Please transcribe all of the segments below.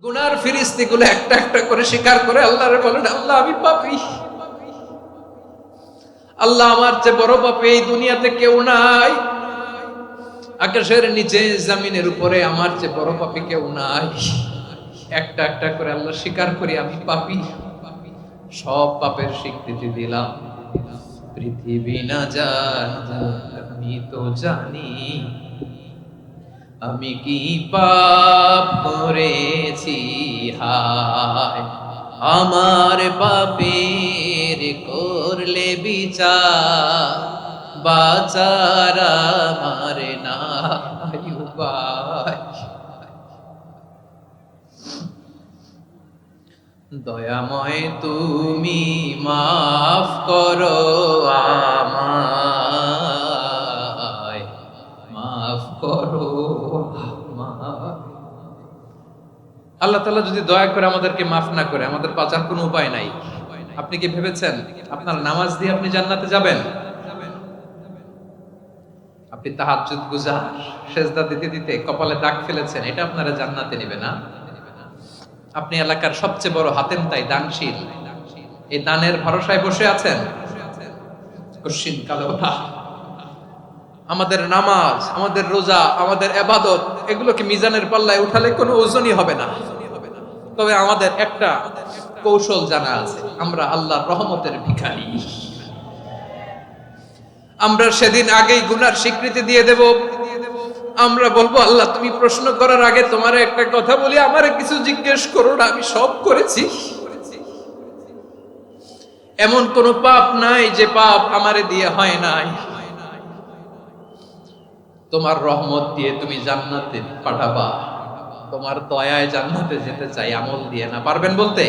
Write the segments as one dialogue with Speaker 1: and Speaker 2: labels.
Speaker 1: গুনার ফিরিস্তিগুলো একটা একটা করে স্বীকার করে আল্লাহরে বলেন, আল্লাহ আমি পাপী, আল্লাহ আমার চেয়ে বড় পাপী এই দুনিয়াতে কেউ নাই, আকাশের নিচে জমিনের উপরে আমার চেয়ে বড় পাপী কেউ নাই। একটা একটা করে আল্লাহ স্বীকার করি আমি পাপী, সব পাপের স্বীকৃতি দিলাম। পৃথিবী না জানুক আমি তো জানি, আমি কি পাপ করেছি হায়, আমার পাপের করলে বিচার, বাঁচার আমার নাই উপায়। দয়াময় তুমি মাফ করো আমায়, মাফ করো আমায়। আল্লাহ তাআলা যদি দয়া করে আমাদেরকে মাফ না করে, আমাদের বাঁচার কোনো উপায় নাই। আপনি কি ভেবেছেন আপনার নামাজ দিয়ে আপনি জান্নাতে যাবেন? আপনি তাহাজ্জুদ গুজার, সেজদা দিতে দিতে কপালে দাগ ফেলেছেন, এটা আপনারা জান্নাতে নেবে না? আপনি এলাকার সবচেয়ে বড় হাতেম তাই দানশীল, এই দানের ভরসায় বসে আছেন, কশিন কালো না। আমাদের নামাজ, আমাদের রোজা, আমাদের ইবাদত, এগুলোকে মিজানের পাল্লায় উঠালে কোনো ওজনই হবে না। তবে আমাদের একটা কৌশল জানা আছে, আমরা আল্লাহর রহমতের ভিখারি। আমরা সেদিন আগেই গুনার স্বীকৃতি দিয়ে দেব। আমরা বলবো, আল্লাহ তুমি প্রশ্ন করার আগে তোমার একটা কথা বলি, আমারে কিছু জিজ্ঞেস করো না, আমি সব করেছি। এমন কোন পাপ নাই যে পাপ আমারে দিয়ে হয় নাই। তোমার রহমত দিয়ে তুমি জান্নাতে পাঠাবা, তোমার দয়ায় জান্নাতে যেতে চাই, আমল দিয়ে না। পারবেন বলতে?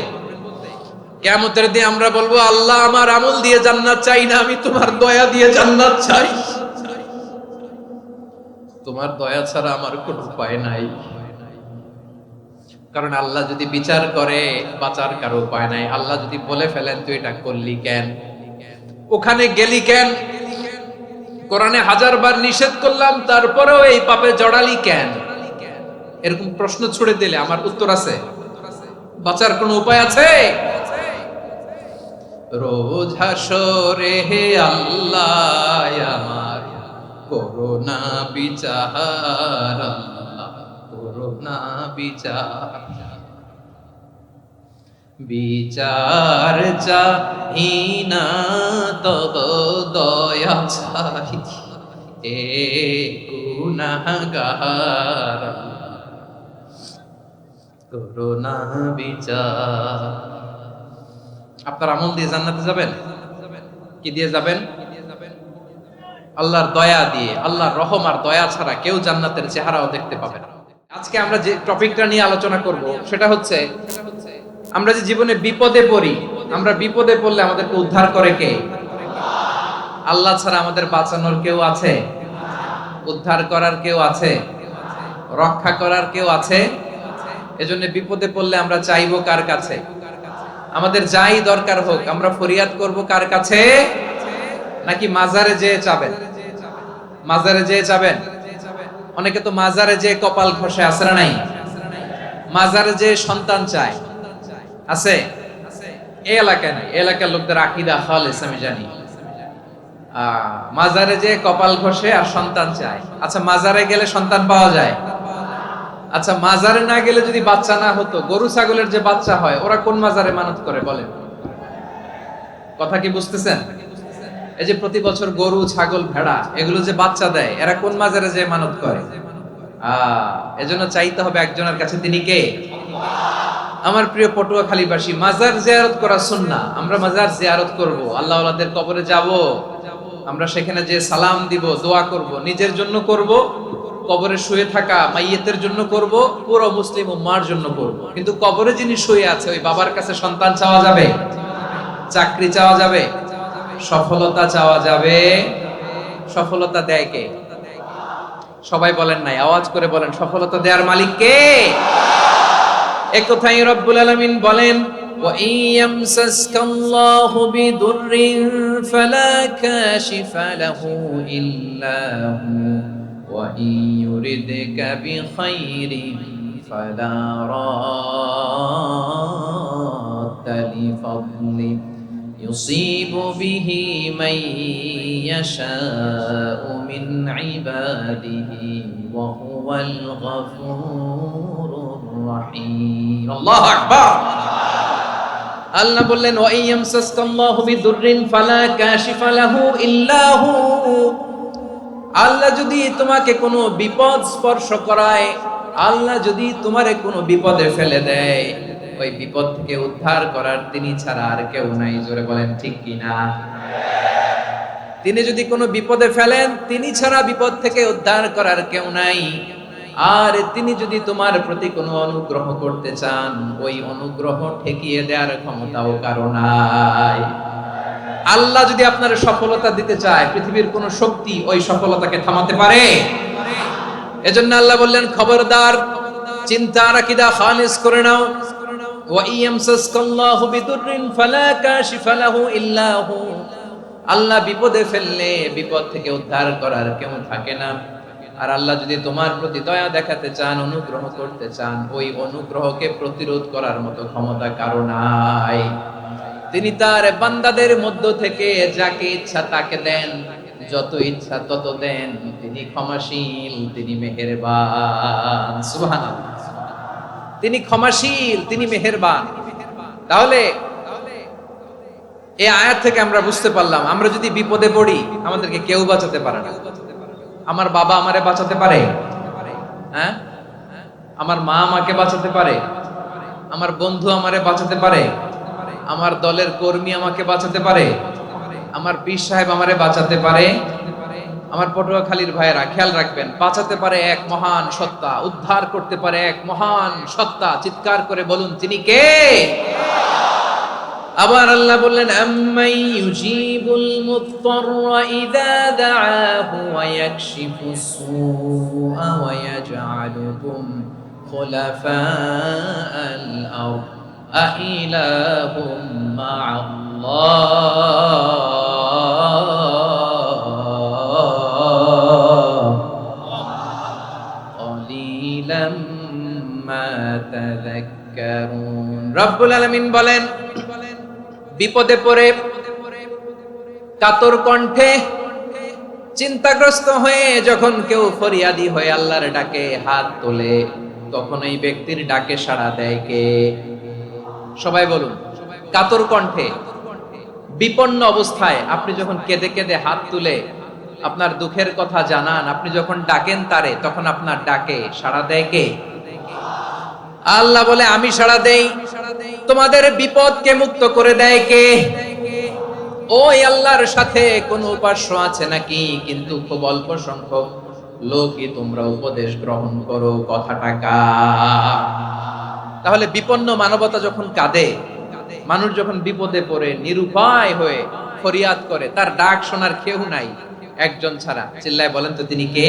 Speaker 1: কিয়ামতের দিন আমরা বলবো, আল্লাহ আমার আমল দিয়ে জান্নাত চাই না, আমি তোমার দয়া দিয়ে জান্নাত চাই। তোমার দয়া ছাড়া আমার কোনো উপায় নাই। কারণ আল্লাহ যদি বিচার করে, বাঁচার কারো উপায় নাই। আল্লাহ যদি বলে ফেলেন তুই এটা করলি কেন, ওখানে গেলি কেন, কোরআনে 1000 বার নিষেধ করলাম তারপরেও এই পাপে জড়ালি কেন, এরকম প্রশ্ন ছুড়ে দিলে আমার উত্তর আছে? বাঁচার কোনো উপায় আছে? রোজ হাসরে হে আল্লাহ আমার করোনা বিচার, আল্লাহ করোনা বিচার, বিচার চাহি না তব দয়া চাহি, এ গুনাহগার করোনা বিচার। আপনার আমল দিয়ে জান্নাতে যাবেন? কি দিয়ে যাবেন? আল্লাহর দয়া দিয়ে। আল্লাহর রহম আর দয়া ছাড়া কেউ জান্নাতের চেহারাও দেখতে পাবে না। আজকে আমরা যে টপিকটা নিয়ে আলোচনা করব সেটা হচ্ছে, আমরা যে জীবনে বিপদে পড়ি, আমরা বিপদে পড়লে আমাদেরকে উদ্ধার করে কে? আল্লাহ ছাড়া আমাদের বাঁচানোর কেউ আছে? উদ্ধার করার কেউ আছে? রক্ষা করার কেউ আছে? এজন্য বিপদে পড়লে আমরা চাইবো কার কাছে? আমাদের যাই দরকার হোক আমরা ফরিয়াদ করব কার কাছে? নাকি মাজারে যেয়ে চাবেন? মাজারে যেয়ে চাবেন? অনেকে তো মাজারে যেয়ে কপাল ঘষে, আছে না নাই? মাজারে যেয়ে সন্তান চায়, আছে? এই এলাকায় নাই, এলাকার লোকদের আকীদা খালেস আমি জানি। মাজারে যেয়ে কপাল ঘষে আর সন্তান চায়। আচ্ছা, মাজারে গেলে সন্তান পাওয়া যায়? আচ্ছা, মাজারে না গেলে যদি বাচ্চা না হতো, গরু ছাগলের যে বাচ্চা হয় ওরা কোন মাজারে মানত করে বলেন? কথা কি বুঝতেছেন? এই যে প্রতি বছর গরু ছাগল ভেড়া এগুলো যে বাচ্চা দেয়, এরা কোন মাজারে যে মানত করে? এজন্য চাইতে হবে একজনের কাছে, তিনি কে? আমার প্রিয় পটুয়াখালীবাসী, মাজার জিয়ারত করা সুন্নাহ। আমরা মাজার জিয়ারত করব, আল্লাহ ওয়ালাদের কবরে যাব, আমরা সেখানে যে সালাম দিব, দোয়া করব, নিজের জন্য করব, কবরে শুয়ে থাকা মাইয়েতের জন্য করব, পুরো মুসলিম উম্মার জন্য করব। কিন্তু কবরে যিনি শুয়ে আছে ওই বাবার কাছে সন্তান চাওয়া যাবে? চাকরি চাওয়া যাবে? সফলতা চাওয়া যাবে? সফলতা দেয় কে? সবাই বলেন নাই, আওয়াজ করে বলেন, সফলতা দেওয়ার মালিক কে? এক কথাই রব্বুল আলামিন বলেন, ওয়া ইয়ামসাসকাল্লাহু বিদুররিন ফালা কাশিফা লাহু ইল্লা হু, ওয়া ইয়ুরিদকা বিখাইরিন فلا راد لفضله يصيب به من يشاء من عباده وهو الغفور الرحيم الله أكبر আল্লাহ বললেন ওয়া ইয়ামসাসকাল্লাহু বিদুররিন ফালা কাশিফা লাহু ইল্লা হু আল্লাহ যদি তোমাকে কোনো বিপদ স্পর্শ করায় আল্লাহ যদি তোমারে কোনো বিপদে ফেলে দেয় ওই বিপদ থেকে উদ্ধার করার তিনি ছাড়া আর কেউ নাই জোরে বলেন ঠিক কি না তিনি যদি কোনো বিপদে ফেলেন তিনি ছাড়া বিপদ থেকে উদ্ধার করার কেউ নাই আর তিনি যদি তোমার প্রতি কোনো অনুগ্রহ করতে চান ওই অনুগ্রহ ঠেকিয়ে দেওয়ার ক্ষমতাও কারো নাই আল্লাহ যদি আপনার সফলতা দিতে চায় পৃথিবীর কোন শক্তি ওই সফলতাকে থামাতে পারে এজন্য আল্লাহ বললেন খবরদার চিন্তার আকীদা খালিস করে নাও ওয়া ইয়ামসাসকাল্লাহু বিদুররিন ফালা কাশিফা লাহু ইল্লা হু আল্লাহ বিপদে ফেললে বিপদ থেকে উদ্ধার করার কেউ থাকে না আর আল্লাহ যদি তোমার প্রতি দয়া দেখাতে চান অনুগ্রহ করতে চান ওই অনুগ্রহকে প্রতিরোধ করার মতো ক্ষমতা কারো নাই তিনি তার বান্দাদের মধ্য থেকে যাকে ইচ্ছা তাকে দেন যত ইচ্ছা তত দেন তিনি ক্ষমাশীল তিনি মেহেরবান সুবহানাল্লাহ তিনি ক্ষমাশীল তিনি মেহেরবান তাহলে এই আয়াত থেকে আমরা বুঝতে পারলাম আমরা যদি বিপদে পড়ি আমাদেরকে কেউ বাঁচাতে পারে না আমার বাবা আমারে বাঁচাতে পারে হ্যাঁ আমার মা আমাকে বাঁচাতে পারে আমার বন্ধু আমারে বাঁচাতে পারে আমার দলের কর্মী আমাকে বাঁচাতে পারে আমার পীর সাহেব আমারে বাঁচাতে পারে আমার পটুয়াখালীর ভাইয়েরা খেয়াল রাখবেন বাঁচাতে পারে এক মহান সত্তা উদ্ধার করতে পারে এক মহান সত্তা চিৎকার করে বলুন তিনি কে আবার আল্লাহ বললেন আম্মাই ইউজিবুল মুত্তাররা ইযা দাআহু ওয়া ইয়াকশিফুস সুআ ওয়া ইয়াজআলুকুম খুলাফাআল আরদ আইলাহুম মা'আল্লাহ ক্বালিলাম মা তাযাক্কারুন রব্বুল আলামিন বলেন বিপদে পড়ে কাতর কণ্ঠে চিন্তাগ্রস্ত হয়ে যখন কেউ ফরিয়াদি হয়ে আল্লাহর ডাকে হাত তোলে তখন এই ব্যক্তির ডাকে সাড়া দেয় কে সবাই বলুন কাতর কণ্ঠে বিপন্ন অবস্থায় আপনি যখন কেঁদে কেঁদে হাত তুলে আপনার দুঃখের কথা জানান আপনি যখন ডাকেন তারে তখন আপনার ডাকে সাড়া দেয় কে আল্লাহ বলে আমি সাড়া দেই তোমাদের বিপদকে মুক্ত করে দেয় কে ওই আল্লাহর সাথে কোন উপাস্য আছে নাকি কিন্তু খুব অল্প সংখ্যক লোকই তোমরা উপদেশ গ্রহণ করো কথাটা কার তাহলে বিপন্ন মানবতা যখন কাঁদে মানুষ যখন বিপদে পড়ে নিরুপায় হয়ে ফরিয়াদ করে তার ডাক শোনার কেউ নাই একজন ছাড়া চিল্লায় বলেন তো তিনি কে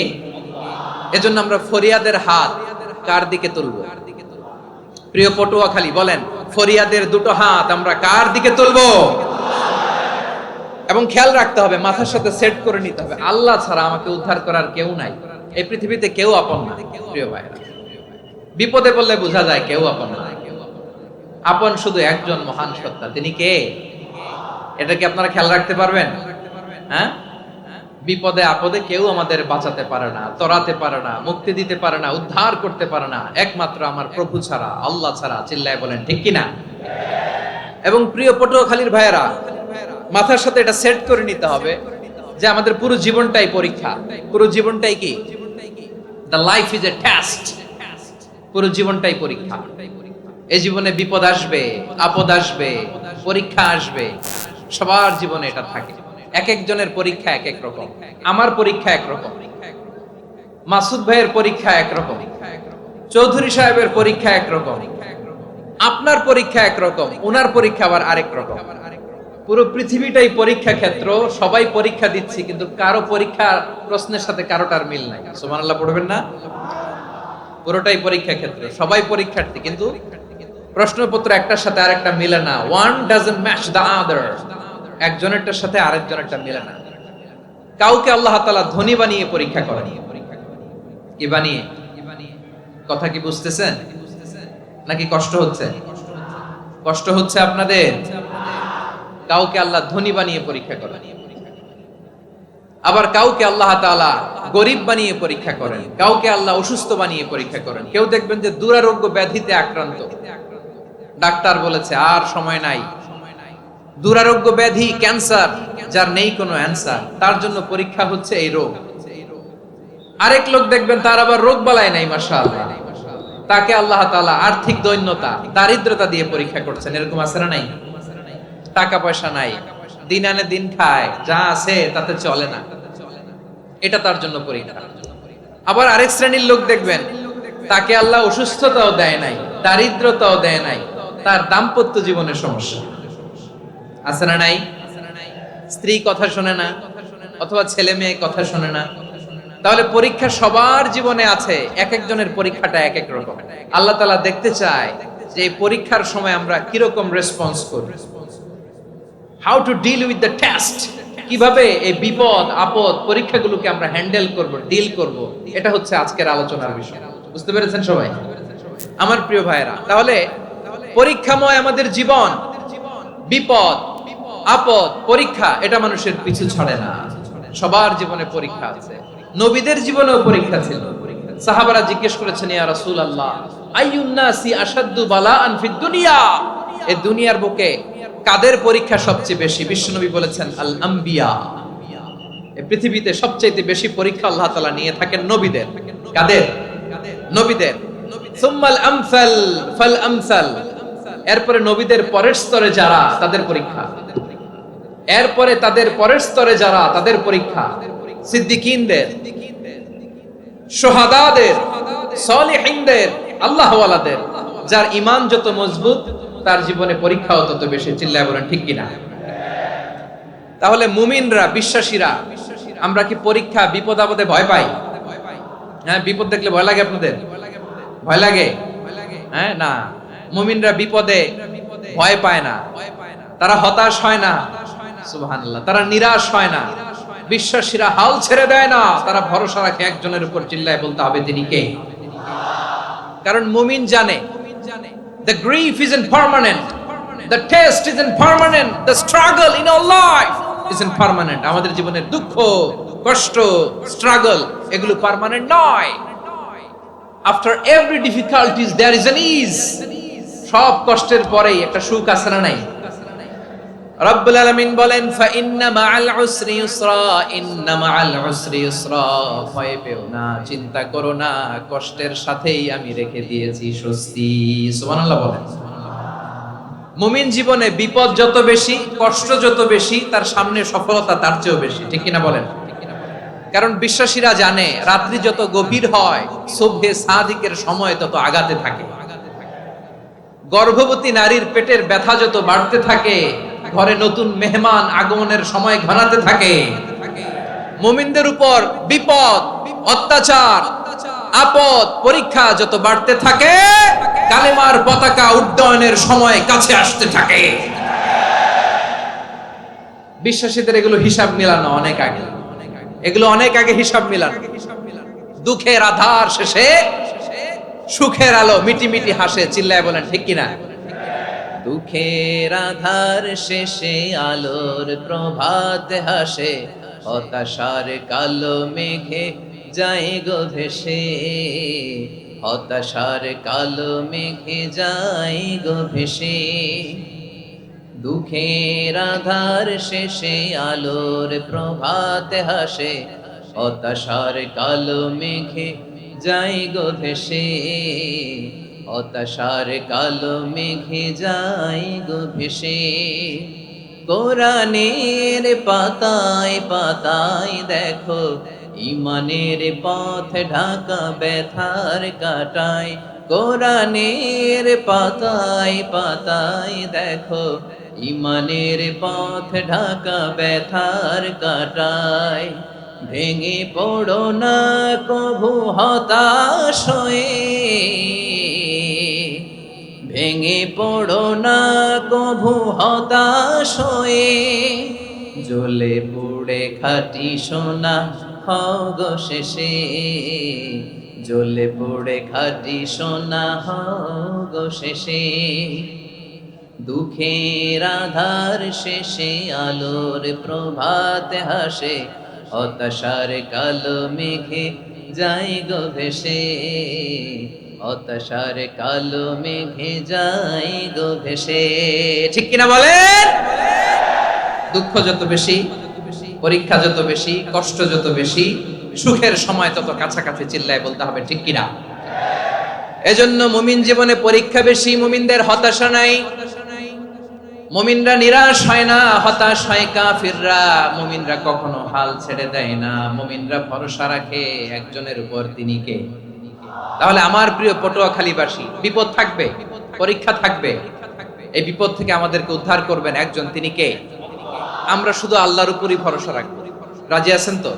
Speaker 1: এজন্য আমরা ফরিয়াদের হাত কার দিকে তুলবো প্রিয় পটুয়াখালী বলেন ফরিয়াদের দুটো হাত আমরা কার দিকে তুলবো এবং খেয়াল রাখতে হবে মাথার সাথে সেট করে নিতে হবে আল্লাহ ছাড়া আমাকে উদ্ধার করার কেউ নাই এই পৃথিবীতে কেউ আপন না প্রিয় ভাইরা বিপদে পড়লে বোঝা যায় কেউ আপন না আপন শুধু একজন মহান সত্তা তিনি কে এটা কি আপনারা খেয়াল রাখতে পারবেন হ্যাঁ বিপদে আপদে কেউ আমাদের বাঁচাতে পারে না তরাতে পারে না মুক্তি দিতে পারে না উদ্ধার করতে পারে না একমাত্র আমার প্রভু ছাড়া আল্লাহ ছাড়া চিল্লায় বলেন ঠিক কিনা এবং প্রিয় পটুয়াখালীর ভাইয়েরা মাথার সাথে এটা সেট করে নিতে হবে যে আমাদের পুরো জীবনটাই পরীক্ষা পুরো জীবনটাই কি the life is a test পুরো জীবনটাই পরীক্ষা এই জীবনে বিপদ আসবে আপদ আসবে পরীক্ষা আসবে সবার জীবনে এটা থাকে এক একজনের পরীক্ষা এক এক রকম আমার পরীক্ষা এক রকম মাসুদ ভাইয়ের পরীক্ষা এক রকম চৌধুরী সাহেবের পরীক্ষা এক রকম আপনার পরীক্ষা এক রকম ওনার পরীক্ষা আবার আরেক রকম পুরো পৃথিবীটাই পরীক্ষা ক্ষেত্র সবাই পরীক্ষা দিচ্ছি কিন্তু কারো পরীক্ষা প্রশ্নের সাথে কারোটার মিল নাই সুবহানাল্লাহ পড়বেন না পুরোটাই পরীক্ষা ক্ষেত্র সবাই পরীক্ষার্থী কিন্তু প্রশ্নপত্র একটার সাথে আরেকটা মিলে না one doesn't match the other একজনেরটার সাথে আরেকজনেরটা মিলে না কাউকে আল্লাহ তাআলা ধনী বানিয়ে পরীক্ষা করেন কি বানিয়ে কথা কি বুঝতেছেন নাকি কষ্ট হচ্ছে? কষ্ট হচ্ছে আপনাদের? কাউকে আল্লাহ ধনী বানিয়ে পরীক্ষা করেন, আবার কাউকে আল্লাহ তাআলা গরিব বানিয়ে পরীক্ষা করেন, কাউকে আল্লাহ অসুস্থ বানিয়ে পরীক্ষা করেন। কেউ দেখবেন যে দুরারোগ্য ব্যাধিতে আক্রান্ত, ডাক্তার বলেছে আর সময় নাই, দুরারোগ্য ব্যাধি ক্যান্সার, যার নেই কোনো অ্যান্সার, তার জন্য পরীক্ষা হচ্ছে এই রোগ। আরেক লোক দেখবেন তার আবার রোগ বালাই নাই, মাশাআল্লাহ, তাকে আল্লাহ তাআলা আর্থিক দৈন্যতা, দারিদ্রতা দিয়ে পরীক্ষা করছেন। এরকম আছে না নাই? টাকা পয়সা নাই, দিন আনে দিন খায়, যা আছে তাতে চলে না, এটা তার জন্য পরীক্ষা। আবার আরেক শ্রেণীর লোক দেখবেন তাকে আল্লাহ অসুস্থতাও দেয় নাই, দারিদ্রতাও দেয় নাই, তার দাম্পত্য জীবনের সমস্যা আছে না নাই? স্ত্রী কথা শোনে না, অথবা ছেলে মেয়ে কথা শোনে না। তাহলে পরীক্ষা সবার জীবনে আছে, এক একজনের পরীক্ষাটা এক এক রকম। আল্লাহ তাআলা দেখতে চায় যে এই পরীক্ষার সময় আমরা কিরকম রেসপন্স করি, how to deal with the test, কিভাবে এই বিপদ আপদ পরীক্ষাগুলোকে আমরা হ্যান্ডেল করব, ডিল করব। এটা হচ্ছে আজকের আলোচনার বিষয়। বুঝতে পেরেছেন সবাই আমার প্রিয় ভাইরা? তাহলে পরীক্ষাময় আমাদের জীবন, বিপদ আপদ পরীক্ষা, এটা মানুষের পিছু ছাড়ে না। সবার জীবনে পরীক্ষা আছে, নবীদের জীবনেও পরীক্ষা ছিল। সাহাবারা জিজ্ঞেস করেছেন, ইয়া রাসূলুল্লাহ, আইয়ুন নাসি আশাদ্দু বালাআন ফিদ দুনিয়া, এই দুনিয়ার বুকে কাদের পরীক্ষা সবচেয়ে বেশি? বিশ্বনবী বলেছেন, আল আম্বিয়া, এই পৃথিবীতে সবচেয়ে বেশি পরীক্ষা আল্লাহ তাআলা নিয়ে থাকেন নবীদের। কাদের? নবীদের। সুম্মাল আমসাল ফাল আমসাল, এরপরে নবীদের পরের স্তরে যারা, তাদের পরীক্ষা। এরপরে তাদের পরের স্তরে যারা, তাদের পরীক্ষা। সিদ্দিকীনদের, শুহাদাদের, সালিহিনদের, আল্লাহওয়ালাদের। যার ঈমান যত মজবুত, তার জীবনে পরীক্ষাও তত বেশি। চিল্লায় বলেন ঠিক কিনা? তাহলে মুমিনরা, বিশ্বাসীরা, আমরা কি পরীক্ষা বিপদ আপদে ভয় পাই? হ্যাঁ, বিপদ দেখলে ভয় লাগে আপনাদের? ভয় লাগে? হ্যাঁ না, মুমিনরা বিপদে ভয় পায় না, তারা হতাশ হয় না, সুবহানাল্লাহ, তারা নিরাশ হয় না। বিশ্বাসীরা হাল ছেড়ে দেয় না, তারা ভরসা রাখে একজনের উপর। চিল্লায় বলতে হবে তিনি কে? কারণ মুমিন জানে the grief isn't permanent, the test isn't permanent, the struggle in our life isn't permanent. আমাদের জীবনের দুঃখ, কষ্ট, স্ট্রাগল, এগুলো পার্মানেন্ট নয়। After every difficulties there is an ease. সব কষ্টের পরেই একটা সুখ আছে না নাই? রব্বুল আলামিন বলেন, ফা ইন্না মাআল উসরি ইউসরা, ইন্না মাআল উসরি ইউসরা, ভয় পেও না, চিন্তা করো না, কষ্টের সাথেই আমি রেখে দিয়েছি স্বস্তি। সুবহানাল্লাহ বলেন। মুমিন জীবনে বিপদ যত বেশি, কষ্ট যত বেশি, তার সামনে সফলতা তার চেয়েও বেশি। ঠিক কিনা বলেন? কারণ বিশ্বাসীরা জানে রাত্রি যত গভীর হয়, সুবহে সাদিকের সময় তত আগাতে থাকে। গর্ভবতী নারীর পেটের ব্যথা যত বাড়তে থাকে, ঘরে নতুন মেহমান আগমনের সময় ঘনাতে থাকে। মুমিনদের উপর বিপদ, অত্যাচার, আপদ, পরীক্ষা যত বাড়তে থাকে, কালেমার পতাকা উড্ডয়নের সময় কাছে আসতে থাকে। বিশ্বাসীদের এগুলো হিসাব মিলানো অনেক আগে, এগুলো অনেক আগে হিসাব মিলানো। দুঃখের আধার শেষে সুখের আলো মিটি মিটি হাসে। চিল্লায় বলেন ঠিক কিনা? দুঃখের আধার শেষে আলোর প্রভাত হাসে, হতাশার কালো মেঘে যায় গো ভেসে, হতাশার কালো মেঘে যায় গো ভেসে। দুঃখের আধার শেষে আলোর প্রভাত হাসে, হতাশার কালো মেঘে যায় গো ভেসে, হতাশার কালো মেঘে যায় গো ভেসে। কোরআনের পাতায় পাতায় দেখো, ঈমানের পথ ঢাকা ব্যথার কাটায়। কোরআনের পাতায় পাতায় দেখো, ঈমানের পথ ঢাকা ব্যথার কাটায়। ভেঙে পড়ো না কভু হতাশ হয়ে, ভেঙে পড়ো না কভু হতাশ হয়ে, জ্বলে পুড়ে খাঁটি সোনা হও গো শেষে, জ্বলে পড়ে খাঁটি সোনা গো শেষে, দুঃখের আধার শেষে আলোর প্রভাত হাসে, হতাশার কালো মেঘে যাই গো ভেসে, হতাশার কালো মেঘে যাই গো ভেসে। ঠিক কিনা বলেন? দুঃখ যত বেশি, পরীক্ষা যত বেশি, কষ্ট যত বেশি, সুখের সময় তত কাছাকাছি চিল্লায় বলতে হবে ঠিক কিনা। এজন্য মুমিন জীবনে পরীক্ষা বেশি, মুমিনদের হতাশা নাই। মুমিনরা নিরাশ হয় না, হতাশ হয় কাফিররা। মুমিনরা কখনো হাল ছেড়ে দেয় না, মুমিনরা ভরসা রাখে একজনের উপর, তিনি কে? তাহলে আমার প্রিয় পটুয়াখালীবাসী, বিপদ থাকবে, পরীক্ষা থাকবে, এই বিপদ থেকে আমাদেরকে উদ্ধার করবেন একজন, তিনি কে? আমরা শুধু আল্লাহর উপরই ভরসা রাখবো। রাজি আছেন তো?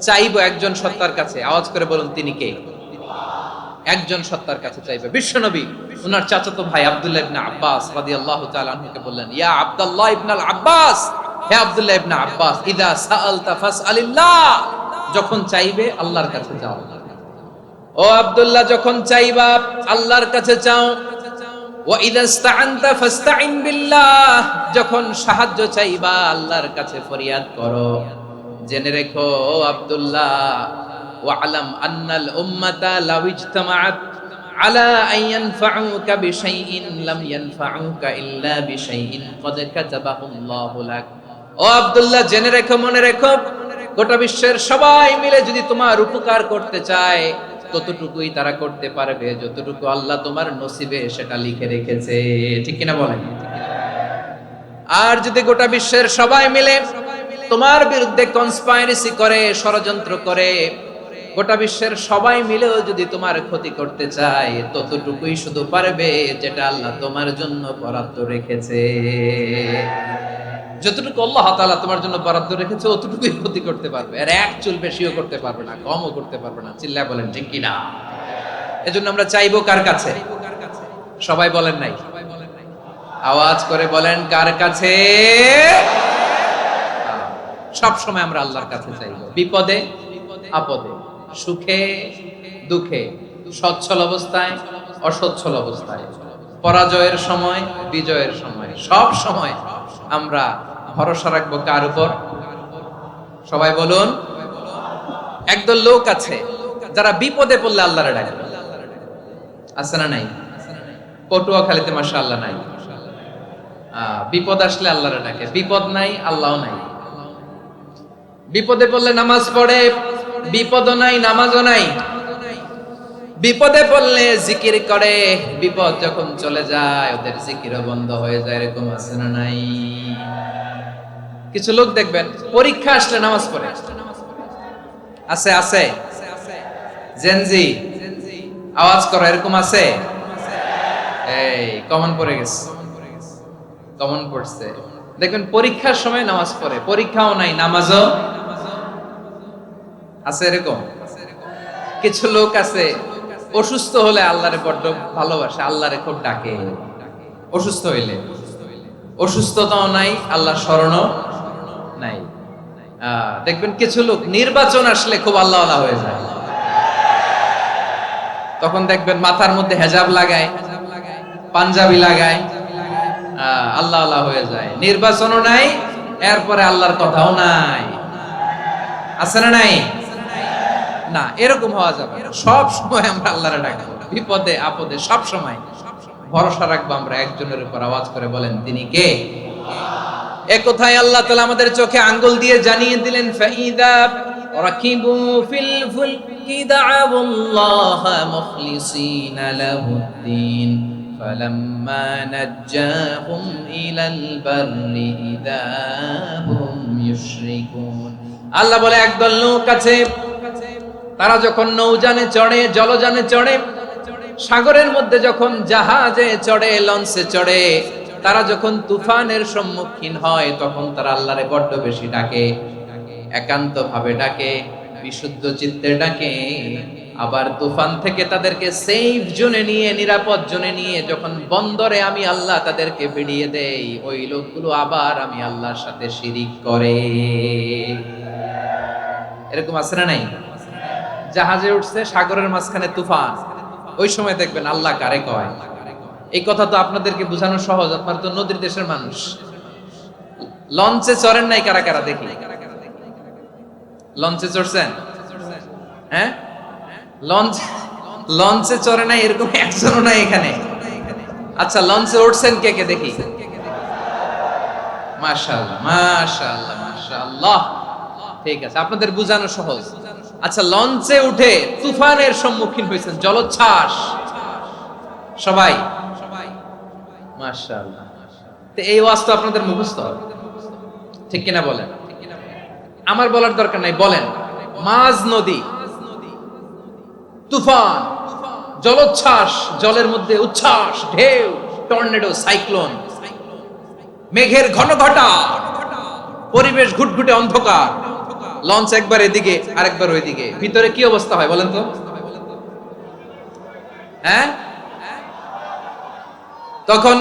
Speaker 1: চাইবো একজন সত্তার কাছে, আওয়াজ করে বলুন তিনি কে? একজন সত্তার কাছে চাইবে। বিশ্বনবী ওনার চাচাতো ভাই আব্দুল্লাহ ইবনে আব্বাস রাদিয়াল্লাহু তাআলা আনহুকে বললেন, ইয়া আব্দুল্লাহ ইবনে আব্বাস, হে আব্দুল্লাহ ইবনে আব্বাস, ইযা সাআলতা ফাসআলিল্লাহ, যখন চাইবে আল্লাহর কাছে যাও। ও আব্দুল্লাহ, যখন চাইবা আল্লাহর কাছে চাও। ওয়া ইযা ইসতাআনতা ফাসতাইন বিল্লাহ, যখন সাহায্য চাইবা আল্লাহর কাছে ফরিয়াদ করো। জেনে রেখো ও আব্দুল্লাহ, ওয়া'লাম আন্নাল উম্মাতা লাউ ইজতামাআত আলা আন ইয়ানফাউকা বিশাইইন লাম ইয়ানফাউকা ইল্লা বিশাইইন ক্বাদ কাতাবাহুল্লাহু লাক। ও আব্দুল্লাহ, জেনে রেখো, মনে রেখো, গোটা বিশ্বের সবাই মিলে যদি তোমার উপকার করতে চায় ততটুকুই তারা করতে পারবে যতটুকু আল্লাহ তোমার নসিবে সেটা লিখে রেখেছে। ঠিক কিনা বলেন? আর যদি গোটা বিশ্বের সবাই মিলে তোমার বিরুদ্ধে কনস্পাইরেসি করে, ষড়যন্ত্র করে, গোটা বিশ্বের সবাই মিলেও যদি তোমার ক্ষতি করতে চায় ততটুকুই শুধু পারবে যেটা আল্লাহ তোমার জন্য বরাদ্দ রেখেছে। যতটুকু আল্লাহ তাআলা তোমার জন্য বরাদ্দ রেখেছে অতটুকুই ক্ষতি করতে পারবে, আর এক চুল বেশিও করতে পারবে না, কমও করতে পারবে না। চিল্লায় বলেন ঠিক কিনা। এজন্য আমরা চাইবো কার কাছে? সবাই বলেন নাই, আওয়াজ করে বলেন কার কাছে? সব সময় আমরা আল্লাহর কাছে চাইবো, বিপদে আপদে, সুখে দুঃখে, সচ্ছল অবস্থায় অসচ্ছল অবস্থায়, পরাজয়ের সময় বিজয়ের সময়, সব সময় আমরা ভরসা রাখবো কার উপর? সবাই বলুন। একদল লোক আছে যারা বিপদে পড়লে আল্লাহরে ডাকে, আছে না নাই? পটুয়াখালীতে মাশাআল্লাহ নাই। বিপদ আসলে আল্লাহরে ডাকে, বিপদ নাই আল্লাহও নাই। বিপদে পড়লে নামাজ পড়ে, বিপদও নাই নামাজও নাই। বিপদে পড়লে জিকির করে, বিপদ যখন চলে যায় ওদের জিকিরও বন্ধ হয়ে যায়। এরকম আছে না নাই? কিছু লোক দেখবেন পরীক্ষা আসলে নামাজ পড়ে, আছে আছে। জেনজি আওয়াজ করো, এরকম আছে? এই কমন পড়ে গেছে, কমন পড়ছে। দেখবেন পরীক্ষার সময় নামাজ পড়ে, পরীক্ষাও নাই নামাজও আছে। এরকম কিছু লোক আছে অসুস্থ হলে আল্লাহরে বড্ড ভালোবাসে, আল্লাহরে খুব ডাকে। অসুস্থ হইলে, অসুস্থতাও নাই, আল্লাহর স্মরণও নাই। দেখবেন কিছু লোক নির্বাচন আসলে খুব আল্লাহওয়ালা হয়ে যায়। তখন দেখবেন মাথার মধ্যে হেজাব লাগায়, পাঞ্জাবি লাগায়, আল্লাহওয়ালা হয়ে যায়। নির্বাচনও নাই, এরপরে আল্লাহর কথাও নাই। আছে না নাই? না, এরকম হওয়া যাবে না। সব সময় আমরা আল্লাহরে ডাকবো, বিপদে আপদে সব সময় ভরসা রাখবো আমরা একজনের উপর। আওয়াজ করে বলেন তিনি কে? এ কথাই আল্লাহ তাআলা আমাদের চোখে আঙ্গুল দিয়ে জানিয়ে দিলেন, ফাইদা রাকিবু ফিল ফুলকি দা'আবুল্লাহ মুখলিসিনা লাহুদ্দিন ফালাম্মা নাজ্জাহুম ইলাল বাররি ইযা হুম ইউশরিকুন। আল্লাহ বলে একদল লোক আছে, তারা যখন নৌযানে চড়ে, জলযানে চড়ে, সাগরের মধ্যে যখন জাহাজে চড়ে, লঞ্চে চড়ে, তারা যখন তুফানের সম্মুখীন হয় তখন তারা আল্লাহরে বড্ড বেশি ডাকে, একান্ত ভাবে ডাকে, বিশুদ্ধ চিত্তে ডাকে। আবার তুফান থেকে তাদেরকে সেফ জোনে নিয়ে, নিরাপদ জোনে নিয়ে যখন বন্দরে আমি আল্লাহ তাদেরকে ভিড়িয়ে দেই, ওই লোকগুলো আবার আমি আল্লাহর সাথে শিরিক করে। এরকম আছে না নাই? জাহাজে উঠছে, সাগরের মাঝখানে তুফান, ওই সময় দেখবেন আল্লাহ কারে কয়। এই কথা তো আপনাদেরকে বোঝানো সহজ, আপনারা তো নদীর দেশের মানুষ। লঞ্চে চড়েন নাই কারা কারা দেখি? লঞ্চে চড়ছেন? হ্যাঁ, লঞ্চে চড়ে নাই এরকম একজনও নাই এখানে। আচ্ছা, লঞ্চে উঠছেন কে কে দেখি? মাশাআল্লাহ মাশাআল্লাহ মাশাআল্লাহ, ঠিক আছে, আপনাদের বোঝানো সহজ। আচ্ছা, লঞ্চে উঠে তুফানের সম্মুখীন হয়েছেন, জলোচ্ছ্বাস, সবাই? মাশাআল্লাহ। তো এই ওয়াজ তো আপনাদের মুখস্থ, ঠিক কিনা বলেন? আমার বলার দরকার নাই, বলেন। মাঝ নদী, তুফান, জলোচ্ছ্বাস, জলের মধ্যে উচ্ছ্বাস, ঢেউ, টর্নেডো, সাইক্লোন, মেঘের ঘন ঘটা, পরিবেশ ঘুটঘুটে অন্ধকার, লঞ্চ একবার এদিকে আরেকবার ওইদিকে, ভিতরে কি অবস্থা হয় বলেন তো? হ্যাঁ, তখন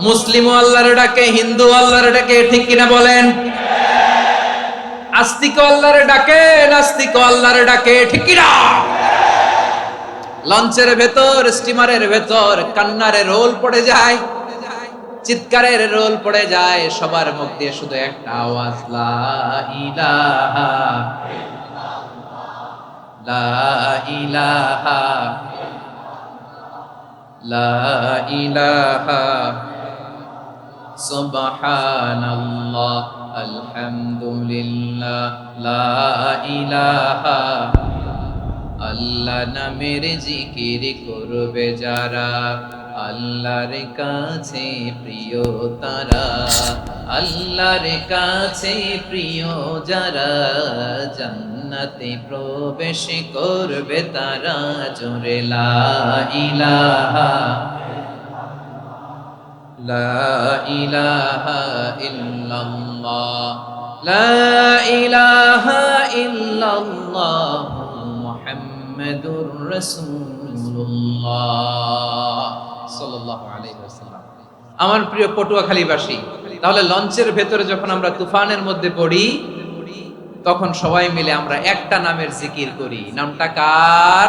Speaker 1: মুসলিম আল্লাহর ডাকে, হিন্দু আল্লাহর ডাকে, ঠিক কিনা বলেন? আস্তিক আল্লাহর ডাকে, নাস্তিক আল্লাহর ডাকে, ঠিক কিনা? লঞ্চের ভেতর, স্টিমারের ভেতর কান্নারে রোল পড়ে যায়, চিৎকারের রোল পড়ে যায়, সবার মুখ দিয়ে শুধু একটা আওয়াজ, লা ইলাহা লা ইলাহা লা ইলাহা সুবহানাল্লাহ আলহামদুলিল্লাহ লা ইলাহা। আল্লাহ নামের জিকির করবে যারা, আল্লাহর কাছে প্রিয় তারা, আল্লাহর কাছে প্রিয় যারা, জান্নাতে প্রবেশ করবে তারা, জোরে লা ইলাহা লা ইলাহা ইল্লাল্লাহ লা ইলাহা ইল্লাল্লাহ মুহাম্মাদুর রাসূলুল্লাহ সাল্লাল্লাহু আলাইহি ওয়াসাল্লাম। আমার প্রিয় পটুয়াখালীবাসী, তাহলে লঞ্চের ভেতরে যখন আমরা তুফানের মধ্যে পড়ি, তখন সবাই মিলে আমরা একটা নামের জিকির করি। নামটা কার?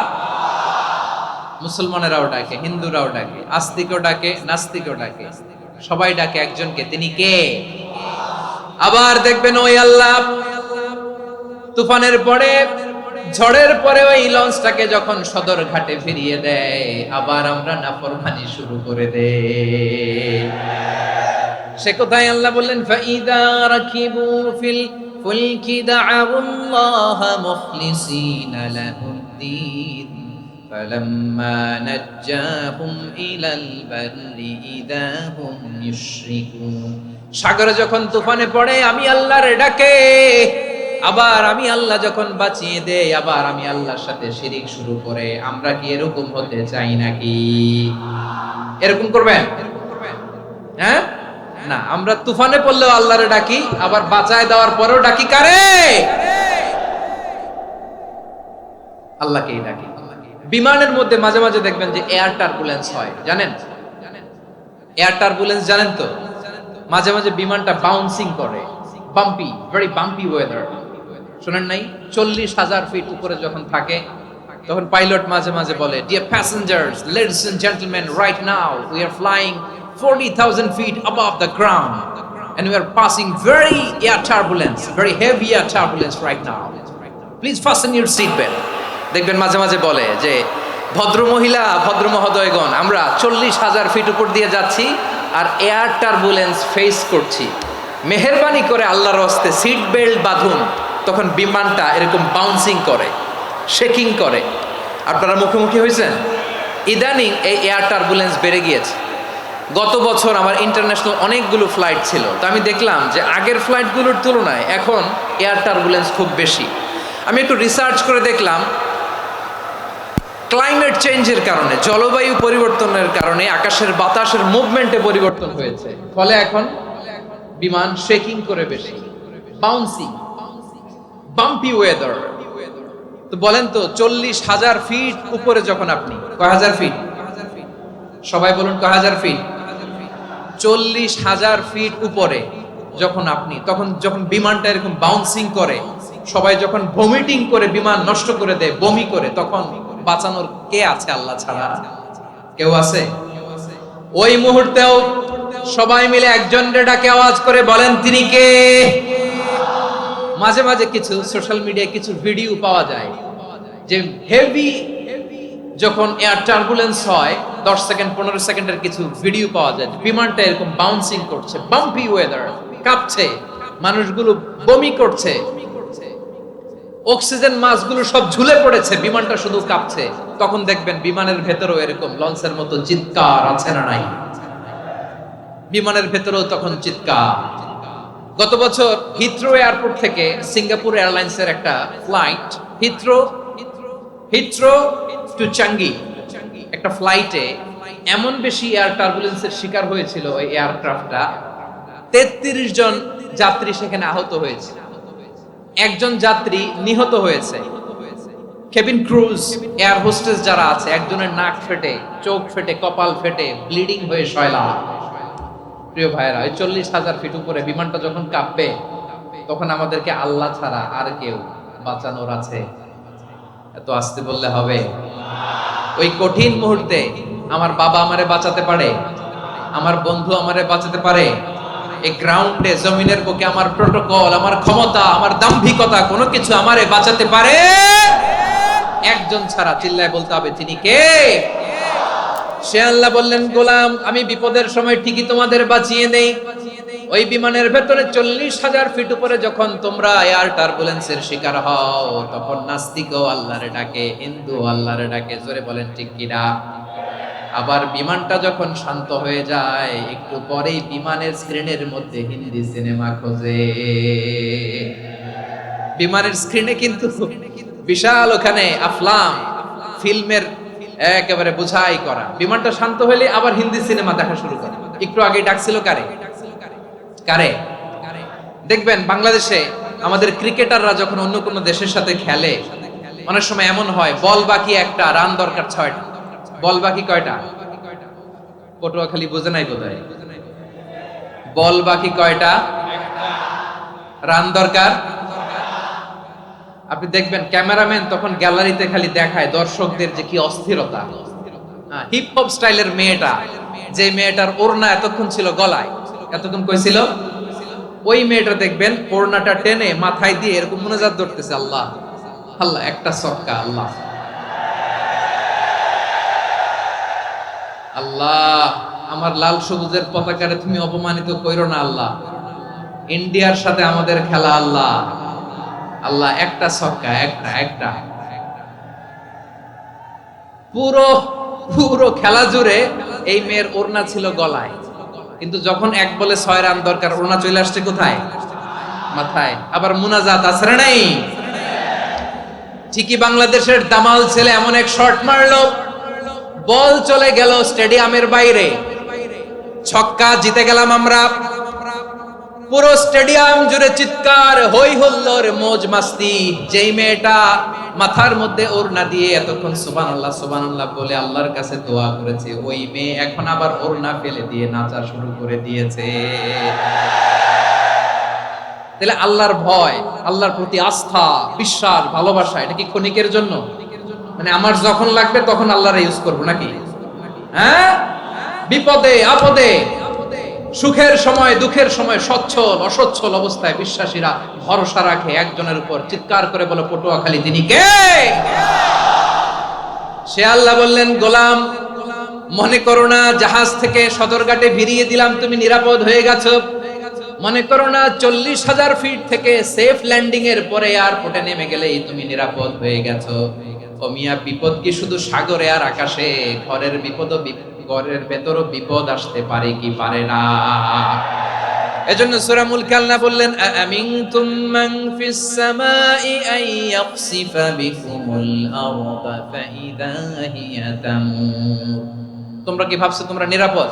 Speaker 1: মুসলমানেরাও ডাকে, হিন্দুরাও ডাকে, আস্তিকও ডাকে, নাস্তিকও ডাকে, সবাই ডাকে একজনকে, তিনি কে? আবার দেখবেন ওই আল্লাহ তুফানের পরে, ঝড়ের পরে ওই লঞ্চটাকে যখন সদর ঘাটে ফিরিয়ে দেয়, আবার আমরা নাফরমানি শুরু করে দেই। সে কোথায় আল্লাহ বললেন, ফাইদা রাকিবু ফিল ফুলকি দা'আউল্লাহ মুখলিসিনা লাহুদ্দিন ফালাম্মা নাজ্জাহুম ইলাল বাররি ইযা হুম ইউশরিকুন। সাগরে যখন তুফানে পড়ে আমি আল্লাহর ডাকে, আবার আমি আল্লাহ যখন বাঁচিয়ে দেই, আবার আমি আল্লাহর সাথে শিরিক শুরু করে, আমরা কি এরকম হতে চাই নাকি? এরকম করবেন? হ্যাঁ না, আমরা তুফানে পড়লেও আল্লাহরে ডাকি, আবার বাঁচায় দেওয়ার পরেও ডাকি কারে? আল্লাহকেই ডাকি। বিমানের মধ্যে মাঝে মাঝে দেখবেন যে এয়ার টার্বুলেন্স হয়, জানেন? এয়ার টার্বুলেন্স জানেন তো? মাঝে মাঝে বিমানটা বাউন্সিং করে, বাম্পি, ভেরি বাম্পি ওয়েদার। শুনেন নাই? 40,000 ফিট উপরে যখন থাকে, তখন পাইলট মাঝে মাঝে বলে, dear passengers, ladies and gentleman, right now we are flying 40,000 feet above the ground and we are passing very air turbulence, very heavy air turbulence right now. Please fasten your seat belt. দেখবেন মাঝে মাঝে বলে যে, ভদ্র মহিলা, ভদ্র মহোদয়গণ, আমরা 40,000 ফিট উপর দিয়ে যাচ্ছি আর এয়ার টার্বুলেন্স ফেস করছি, মেহেরবানি করে আল্লাহর হস্তে সিট বেল্ট বাঁধুন। তখন বিমানটা এরকম বাউন্সিং করে, শেকিং করে। আপনারা মুখোমুখি হয়েছেন? ইদানিং এই এয়ার টার্বুলেন্স বেড়ে গিয়েছে। গত বছর আমার ইন্টারন্যাশনাল অনেকগুলো ফ্লাইট ছিল, তো আমি দেখলাম যে আগের ফ্লাইটগুলোর তুলনায় এখন এয়ার টার্বুলেন্স খুব বেশি। আমি একটু রিসার্চ করে দেখলাম, ক্লাইমেট চেঞ্জের কারণে, জলবায়ু পরিবর্তনের কারণে আকাশের বাতাসের মুভমেন্টে পরিবর্তন হয়েছে, ফলে এখন বিমান শেকিং করে বেশি, বাউন্সিং, বাম্পি ওয়েদার। তো বলেন তো, 40,000 ফিট উপরে যখন আপনি, কয় হাজার ফিট? সবাই বলুন, কয় হাজার ফিট? 40,000 ফিট উপরে যখন আপনি, তখন যখন বিমানটা এরকম বাউন্সিং করে, সবাই যখন ভমিটিং করে বিমান নষ্ট করে দেয়, বমি করে, তখন বাঁচানোর কে আছে আল্লাহ ছাড়া? কেউ আছে? ওই মুহূর্তেও সবাই মিলে একজনের ডাকে আওয়াজ করে বলেন, তিনি কে? মাঝে মাঝে কিছু সোশ্যাল মিডিয়ায় কিছু ভিডিও পাওয়া যায় যে হেভি যখন এয়ার টার্বুলেন্স হয়, 10 সেকেন্ড 15 সেকেন্ডের কিছু ভিডিও পাওয়া যায়, বিমানটা এরকম বাউন্সিং করছে, বাম্পি ওয়েদার, কাঁপছে, মানুষগুলো বমি করছে, অক্সিজেন মাস্কগুলো সব ঝুলে পড়েছে, বিমানটা শুধু কাঁপছে। তখন দেখবেন বিমানের ভেতরেও এরকম লঞ্চের মতো চিৎকার আছে না নাই? বিমানের ভেতরেও তখন চিৎকার। গত বছর হিথ্রো এয়ারপোর্ট থেকে সিঙ্গাপুর এয়ারলাইন্সের একটা ফ্লাইট, হিথ্রো টু চাঙ্গি, একটা ফ্লাইটে এমন বেশি এয়ার টার্বুলেন্সের শিকার হয়েছিল ওই এয়ারক্রাফটটা, 33 জন যাত্রী সেখানে আহত হয়েছে, একজন যাত্রী নিহত হয়েছে। কেবিন ক্রুজ, এয়ার হোস্টেস যারা আছে, একজনের নাক ফেটে, চোখ ফেটে, কপাল ফেটে, ব্লিডিং হয়ে শয়লা। প্রিয় ভাইরা, ওই 40,000 ফিট উপরে বিমানটা যখন কাঁপবে, তখন আমাদেরকে আল্লাহ ছাড়া আর কেউ বাঁচানোর আছে? এত আসতে বললে হবে? ওই কঠিন মুহূর্তে আমার বাবা আমারে বাঁচাতে পারে, আমার বন্ধু আমারে বাঁচাতে পারে। এই গ্রাউন্ডে, জমিনের বুকে আমার প্রোটোকল, আমার ক্ষমতা, আমার দাম্ভিকতা, কোনো কিছু আমারে বাঁচাতে পারে একজন ছাড়া। চিল্লায় বলতে হবে, তিনি কে? সে আল্লাহ বললেন, গোলাম, আমি বিপদের সময় ঠিকই তোমাদের বাঁচিয়ে নেই। ওই বিমানের ভেতরে 40,000 ফিট উপরে যখন তোমরা এয়ার টার্বুলেন্সের শিকার হও, তখন নাস্তিকও আল্লাহরে ডাকে, হিন্দু আল্লাহরে ডাকে। জোরে বলেন ঠিক কিনা? আবার বিমানটা যখন শান্ত হয়ে যায়, একটু পরেই বিমানের স্ক্রিনের মধ্যে হিন্দি সিনেমা খোঁজে। বিমানের স্ক্রিনে কিন্তু বিশাল ওখানে আফলাম, ফিল্মের একেবারে বোঝাই করা। বিমানটা শান্ত হলে আবার হিন্দি সিনেমা দেখা শুরু করে। একটু আগে ডাকছিল কারে? দেখবেন বাংলাদেশে আমাদের ক্রিকেটাররা যখন অন্য কোনো দেশের সাথে খেলে, অনেক সময় এমন হয়, বল বাকি একটা, রান দরকার 6টা। বল বাকি কয়টা? পটুয়াখালী বোঝে নাই বোধহয়। বল বাকি কয়টা? রান দরকার। আপনি দেখবেন ক্যামেরাম্যান তখন গ্যালারিতে খালি দেখায় দর্শকদের যে কি অস্থিরতা। হিপ হপ স্টাইলের মেয়েটা, যে মেয়েটার ওড়না এতক্ষণ ছিল গলায়, এতক্ষণ কই ছিল, ওই মেয়েটা দেখবেন ওড়নাটা টেনে মাথায় দিয়ে এরকম মুনাজাত ধরতেছে, আল্লাহ আল্লাহ, একটা সক্কা, আল্লাহ আল্লাহ, আমার লাল সবুজের পতাকারে তুমি অপমানিত কইরো না আল্লাহ, ইন্ডিয়ার সাথে আমাদের খেলা, আল্লাহ আল্লাহ, একটা ছক্কা, একটা। পুরো খেলা জুড়ে এই মেয়ের ওড়না ছিল গলায়, কিন্তু যখন এক বলে 6 রান দরকার, ওড়না চলে আসছে কোথায়? মাথায়। আবার মুনাজাত আছে না নাই? ঠিকই বাংলাদেশের দামাল ছেলে এমন এক শট মারলো, বল চলে গেল স্টেডিয়ামের বাইরে, ছক্কা, জিতে গেলাম আমরা। পুরো স্টেডিয়াম জুড়ে চিৎকার, হই হুল্লোড়, মौज মাস্তি। যেই মেয়েটা মাথার মধ্যে ওড়না দিয়ে এতক্ষণ সুবহানাল্লাহ সুবহানাল্লাহ বলে আল্লাহর কাছে দোয়া করেছে, ওই মেয়ে এখন আবার ওড়না ফেলে দিয়ে নাচা শুরু করে দিয়েছে। তাহলে আল্লাহর ভয়, আল্লাহর প্রতি আস্থা, বিশ্বাস, ভালোবাসা, এটা কি ক্ষণিকের জন্য? মানে আমার যখন লাগবে তখন আল্লাহরে ইউজ করব নাকি? হ্যাঁ, বিপদে আপদে, সুখের সময় দুঃখের সময়, সচ্ছল অসচ্ছল অবস্থায় বিশ্বাসীরা ভরসা রাখে একজনের উপর। চিৎকার করে বলো, পটুয়াখালী, তিনি কে? সে আল্লাহ বললেন, গোলাম, মনে করো না জাহাজ থেকে সদরঘাটে ভিড়িয়ে দিলাম, তুমি নিরাপদ হয়ে গেছো। মনে করো না 40,000 ফিট থেকে সেফ ল্যান্ডিং এর পরে এয়ারপোর্টে নেমে গেলেই তুমি নিরাপদ হয়ে গেছো। ও মিয়া, বিপদ কি শুধু সাগরে আর আকাশে? ঘরের বিপদও, ঘরের ভেতরও বিপদ আসতে পারে কি পারে না? এজন্য সূরা মুলক আল্লাহ বললেন, আমিনতুম মান ফিস সামাই আন ইয়াখসিফা বিকুমুল আরদা ফাইদা হিয়া তামুর। তোমরা কি ভাবছো তোমরা নিরাপদ?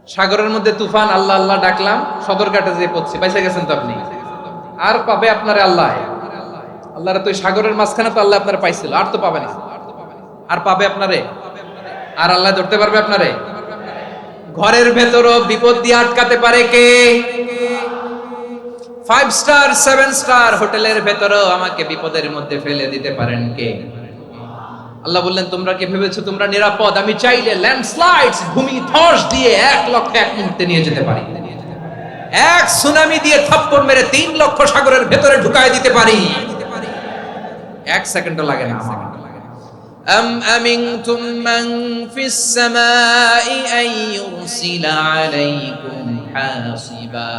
Speaker 1: সাগরের মধ্যে তুফান, আল্লাহ আল্লাহ ডাকলাম, সদরঘাটে যেয়ে পড়ছি, বাইসা গেছেন তো আপনি। আর পাবে আপনারে আল্লাহ? আল্লাহর তো সাগরের মাঝখানে তো আল্লাহ আপনারে পাইছিল, আর তো পাবে না। আর পাবে আপনারে? আর আল্লাহ ধরতে পারবে আপনারে? ঘরের ভেতরও বিপদ দিয়ে আটকাতে পারে কে? 5 স্টার 7 স্টার হোটেলের ভেতরেও আমাকে বিপদের মধ্যে ফেলে দিতে পারেন কে? আল্লাহ বললেন, তোমরা কি ভেবেছো তোমরা নিরাপদ? আমি চাইলে ল্যান্ডস্লাইডস, ভূমি ধস দিয়ে 1 লক্ষ 1 মুহূর্তে নিয়ে যেতে পারি। এক সুনামি দিয়ে থাপ্পড় মেরে 3 লক্ষ সাগরের ভেতরে ঢুকায় দিতে পারি। 1 সেকেন্ডও লাগে না আমার। أم أمنتم من في السماء أن يرسل عليكم حاصبا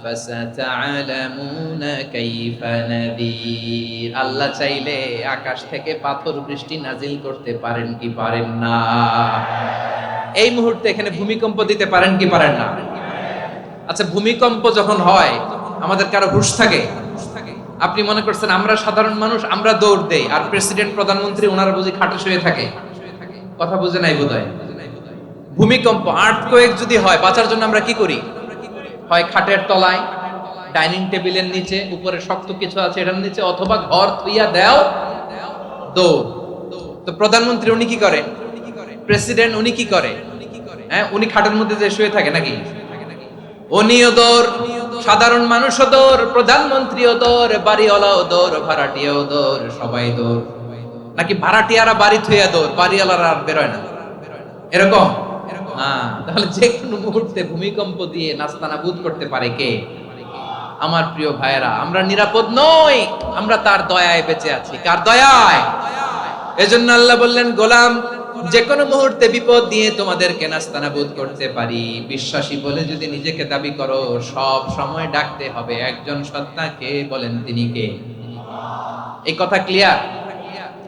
Speaker 1: فستعلمون كيف نذير। আল্লাহ চাইলে আকাশ থেকে পাথর বৃষ্টি নাজিল করতে পারেন কি পারেন না? এই মুহূর্তে এখানে ভূমিকম্প দিতে পারেন কি পারেন না? আচ্ছা, ভূমিকম্প যখন হয় আমাদের কারো হুঁশ থাকে? আপনি মনে করছেন আমরা সাধারণ মানুষ, আমরা দৌড় দেই, আর প্রেসিডেন্ট প্রধানমন্ত্রী ওনারা বুঝি খাটে শুয়ে থাকে? কথা বুঝে নাই বোধহয়। ভূমিকম্প, আর্থকোয়েক যদি হয়, বাঁচার জন্য আমরা কি করি? হয় খাটের তলায়, ডাইনিং টেবিলের নিচে, উপরে শক্ত কিছু আছে এটার নিচে, অথবা ঘর থুইয়া দেও দৌড়। তো প্রধানমন্ত্রী উনি কি করে? প্রেসিডেন্ট উনি কি করে? হ্যাঁ, উনি খাটের মধ্যে যে শুয়ে থাকে নাকি? উনিও দৌড়, সাধারণ মানুষও দৌড়, প্রধানমন্ত্রীও দৌড়, বাড়িওয়ালাও দৌড়, ভাড়াটিয়াও দৌড়, সবাই দৌড়। নাকি ভাড়াটিয়ারা বাড়ি থুইয়া দৌড়, বাড়িওয়ালারা আর বেরোয় না? এরকম? হ্যাঁ। তাহলে যে কোনো মুহূর্তে ভূমিকম্প দিয়ে নাস্তানাবুদ করতে পারে কে? আমার প্রিয় ভাইয়েরা, আমরা নিরাপদ নই, আমরা তার দয়ায় বেঁচে আছি। কার দয়ায়? এজন্য আল্লাহ বললেন, গোলাম, যে কোনো মুহূর্তে বিপদ দিয়ে তোমাদেরকে নাস্তানাবুদ করতে পারি। বিশ্বাসী বলে যদি নিজেকে দাবি করো, সব সময় ডাকতে হবে একজন সত্তাকে। বলেন তিনি কে? এই কথা ক্লিয়ার?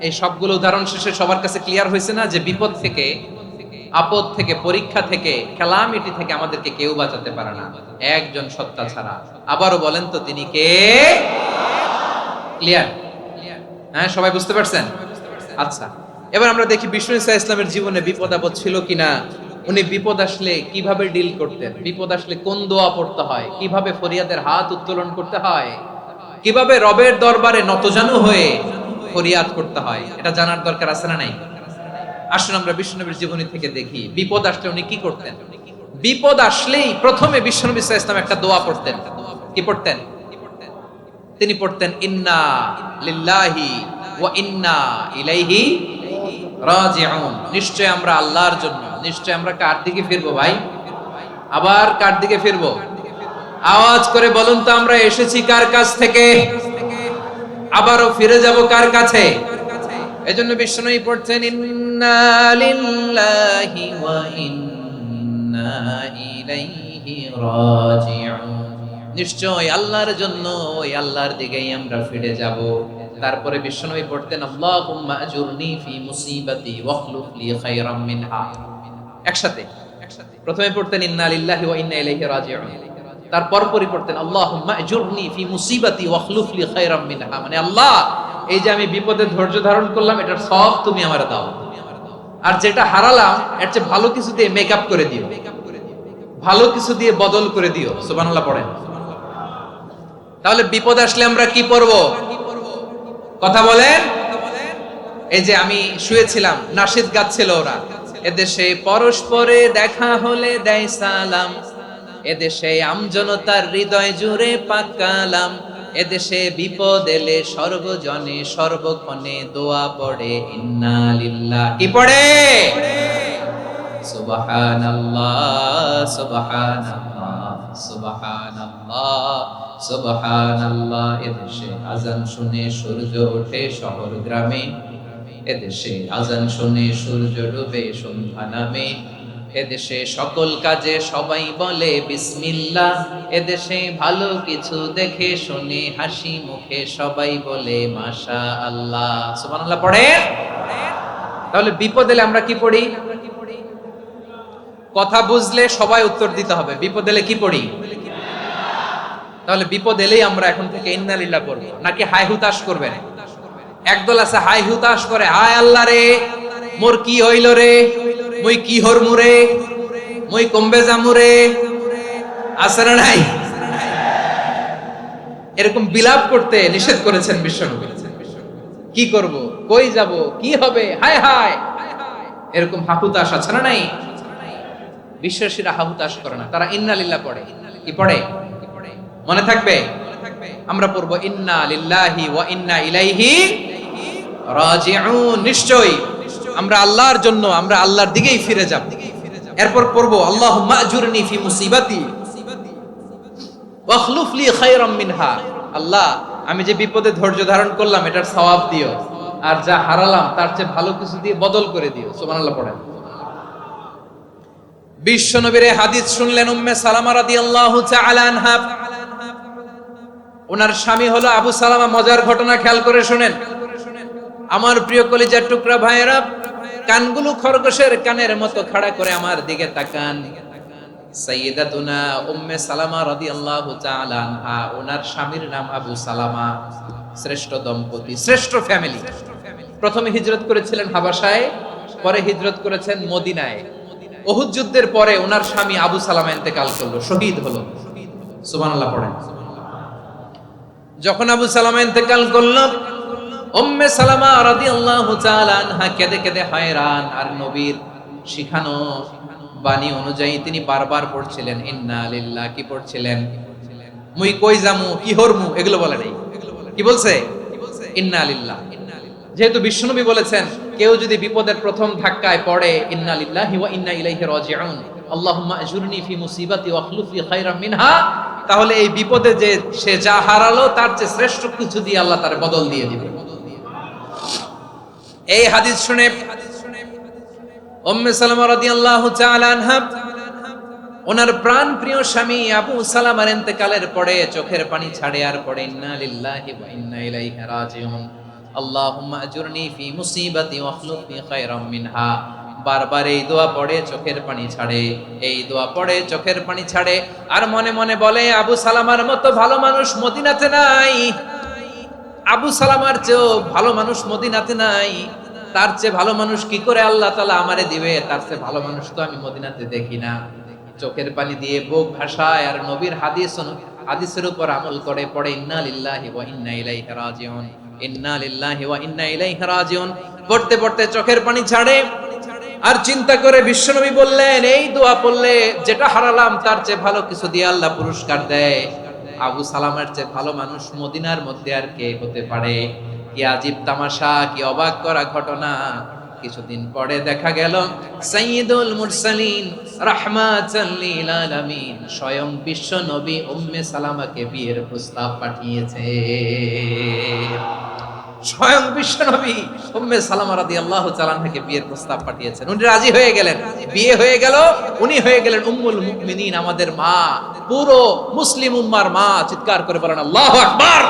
Speaker 1: এই সবগুলো উদাহরণ শেষে সবার কাছে ক্লিয়ার হয়েছে না যে বিপদ থেকে, আপদ থেকে, পরীক্ষা থেকে, ক্যালামিটি থেকে আমাদেরকে কেউ বাঁচাতে পারে না একজন সত্তা ছাড়া। আবারও বলেন তো তিনি কে? ক্লিয়ার? হ্যাঁ, সবাই বুঝতে পারছেন? আচ্ছা, এবার আমরা দেখি বিষ্ণু ঈসা ইসলামের জীবনে বিপদ আপদ ছিল কিনা। উনি বিপদ আসলে কিভাবে ডিল করতেন, বিপদ আসলে কোন দোয়া পড়তে হয়, কিভাবে ফরিয়াদের হাত উত্তোলন করতে হয়, কিভাবে রবের দরবারে নতজানু হয়ে ফরিয়াদ করতে হয়, এটা জানার দরকার আছে না নাই? আসুন আমরা বিশ্বনবীর জীবনী থেকে দেখি বিপদ আসলে উনি কি করতেন। বিপদ আসলেই প্রথমে বিশ্বনবী সাল্লাল্লাহু আলাইহি ওয়াসাল্লাম একটা দোয়া পড়তেন। কি পড়তেন? তিনি পড়তেন, ইন্না লিল্লাহি ওয়া ইন্না ইলাইহি রাজিউন। নিশ্চয় আমরা আল্লাহর জন্য, নিশ্চয় আমরা কার দিকে ফিরবো ভাই? আবার কার দিকে ফিরবো? আওয়াজ করে বলুন তো, আমরা এসেছি কার কাছ থেকে, আবারও ফিরে যাব কার কাছে? এজন্য বিষ্ণুই পড়ছেন, ইন্না লিল্লাহি ওয়া ইন্না ইলাইহি রাজিউন। নিশ্চয় আল্লাহর জন্য, ওই আল্লাহর দিকেই আমরা ফিরে যাব। তারপরে বিশ্বনবী পড়তেন, আল্লাহুম্মা আজুরনি ফি মুসিবাতি ওয়াখলুফ লি খায়রাম মিনহা। একসাথে প্রথমে পড়তেন ইন্না লিল্লাহি ওয়া ইন্না ইলাইহি রাজিউন, তারপর পরে পড়তেন আল্লাহুম্মা আজুরনি ফি মুসিবাতি ওয়াখলুফ লি খায়রাম মিনহা। মানে আল্লাহ, এই যে আমি বিপদে ধৈর্য ধারণ করলাম, এটার সব তুমি আমারে দাও, আর যেটা হারালাম এর চেয়ে ভালো কিছু দিয়ে মেকআপ করে দিও, ভালো কিছু দিয়ে বদল করে দিও। সুবহানাল্লাহ পড়েন। তাহলে বিপদ আসলে আমরা কি পড়বো? কথা বলেন। এই যে আমি শুয়েছিলাম, নাশিদ গাচ্ছিল ওরা, এদেশে পরস্পরে দেখা হলে দেয় সালাম, এদেশে আমজনতার হৃদয় জুড়ে পাকালাম, এদেশে বিপদ এলে সর্বজনে সর্বক্ষণে দোয়া পড়ে ইন্না লিল্লাহ। কি পড়ে? সুবহানাল্লাহ সুবহানাল্লাহ সুবহানাল্লাহ সুবহানাল্লাহ। এদেশে আজান শুনে সূর্য ওঠে শহর গ্রামে, এদেশে আজান শুনে সূর্য ডুবে সন্ধ্যা নামে, এদেশে সকল কাজে সবাই বলে বিসমিল্লাহ, এদেশে ভালো কিছু দেখে শুনে হাসি মুখে সবাই বলে মাশাআল্লাহ। সুবহানাল্লাহ পড়েন। তাহলে বিপদ এলে আমরা কি পড়ি? কথা বুঝলে সবাই উত্তর দিতে হবে। বিপদ এলে কি পড়ি? তাহলে বিপদ এলেই আমরা এখন থেকে ইন্না লিল্লাহ পড়ব, নাকি হাই হুতাশ করবেন? একদল আছে হাই হুতাশ করে, হায় আল্লাহ রে মোর কি হইল রে, মুই কি হরমু রে, মুই কমবে জামু রে, আছে না নাই? এরকম বিলাপ করতে নিষেধ করেছেন বিশ্বনবী। কি করব, কই যাব, কি হবে, হায় হায়, এরকম হাহুতাশ আছে না নাই? বিশ্বাসীরা হাহুতাশ করে না, তারা ইন্না লিল্লাহ পড়ে। কি পড়ে? মনে থাকবে? আমরা পড়বো ইন্না লিল্লাহি ওয়া ইন্না ইলাইহি রাজিউন। নিশ্চয়ই আমরা আল্লাহর জন্য, আমরা আল্লাহর দিকেই ফিরে যাব। এরপর পড়বো আল্লাহুম্মা আজুরনি ফি মুসিবাতি ওয়াখলুফ লি খায়রাম মিনহা। আল্লাহ, আমি যে বিপদে ধৈর্য ধারণ করলাম এটার সওয়াব দিও, আর যা হারালাম তার চেয়ে ভালো কিছু দিয়ে বদল করে দিও। সুবহানাল্লাহ পড়েন। বিশ্ব নবীর হাদিস শুনলেন উম্মে সালামা রাদিয়াল্লাহু তাআলা আনহা। ওনার স্বামী হলো আবু সালামা। মজার ঘটনা খেয়াল করে শুনেন আমার প্রিয় কলিজার টুকরা ভাইয়েরা। কানগুলো খরগোশের কানের মতো খাড়া করে আমার দিকে তাকান। সাইয়্যিদাতুনা উম্মে সালামা রাদিয়াল্লাহু তাআলা আনহা, ওনার স্বামীর নাম আবু সালামা। শ্রেষ্ঠ দম্পতি, শ্রেষ্ঠ ফ্যামিলি। প্রথমে হিজরত করেছিলেন হাবাসায়, পরে হিজরত করেছেন মদিনায়। উহুদ যুদ্ধের পরে ওনার স্বামী আবু সালামা ইন্তেকাল করলো, শহীদ হলো। সুবহানাল্লাহ পড়েন। যখন আবু সালামা ইন্তেকাল করলো, উম্মে সালামা রাদিয়াল্লাহু তাআলা আনহা কেঁদে কেঁদে হয়রান। আর নবীর শিখানো বাণী অনুযায়ী তিনি বারবার পড়ছিলেন ইন্না লিল্লাহ। কি পড়ছিলেন? মুই কই জামু, কি হরমু, এগুলো বলে নাই। কি বলছে? ইন্না লিল্লাহ। যেহেতু বিশ্বনবী বলেছেন কেউ যদি বিপদের প্রথম ধাক্কায় পড়ে ইন্না লিল্লাহি ওয়া ইন্না ইলাইহি রাজিউন, আল্লাহুম্মা আজুরনি ফি মুসিবাতি ওয়াখলুফ লি খায়রাম মিনহা, তাহলে এই বিপদে যে সে যা হারালো তার চেয়ে শ্রেষ্ঠ কিছু দিয়ে আল্লাহ তার বদল দিয়ে দিবে। এই হাদিস শুনে উম্মে সালামা রাদিয়াল্লাহু তাআলা আনহা ওনার প্রাণ প্রিয় স্বামী আবু সালামার ইন্তেকালের পরে চোখের পানি ছাড়ে, আর পড়ে ইন্না লিল্লাহি ওয়া ইন্না ইলাইহি রাজিউন, আল্লাহুম্মা আজুরনি ফি মুসিবাতি ওয়াখলুফ লি খায়রাম মিনহা। বারবার এই দোয়া পড়ে চোখের পানি ছাড়ে, এই দোয়া পড়ে চোখের পানি ছাড়ে, আর মনে মনে বলে আবু সালামার মতো ভালো মানুষ মদিনাতে নাই, আবু সালামার চেয়েও ভালো মানুষ মদিনাতে নাই, তার চেয়ে ভালো মানুষ কি করে আল্লাহ তাআলা আমারে দিবে, তার চেয়ে ভালো মানুষ তো আমি মদিনাতে দেখি না। চোখের পানি দিয়ে বুক ভাসায় আর নবীর হাদিসের উপর আমল করে পড়ে ইন্না লিল্লাহি ওয়া ইন্না ইলাইহি রাজিউন, ইন্না লিল্লাহি ওয়া ইন্না ইলাইহি রাজিউন। পড়তে পড়তে চোখের পানি ছাড়ে আর চিন্তা করে বিশ্বনবী বললেন এই দোয়া পড়লে যেটা হারালাম তার চেয়ে ভালো কিছু দিয়ে আল্লাহ পুরস্কার দেয়। আবু সালামের চেয়ে ভালো মানুষ মদিনার মধ্যে আর কে হতে পারে? কি আজীব তামাশা, কি অবাক করা ঘটনা। কিছুদিন পরে দেখা গেল সাইয়্যিদুল মুরসালিন রাহমাতাল লিল আলামিন স্বয়ং বিশ্ব নবী উম্মে সালামাকে বিয়ের প্রস্তাব পাঠিয়েছে। স্বয়ং বিশ্ব নবী উম্মে সালামা রাদিয়াল্লাহু তাআলা আনহাকে বিয়ের প্রস্তাব পাঠিয়েছেন। উনি রাজি হয়ে গেলেন, বিয়ে হয়ে গেল, উনি হয়ে গেলেন উম্মুল মুমিনিন, আমাদের মা, পুরো মুসলিম উম্মার মা। চিৎকার করে বলেন আল্লাহু আকবার।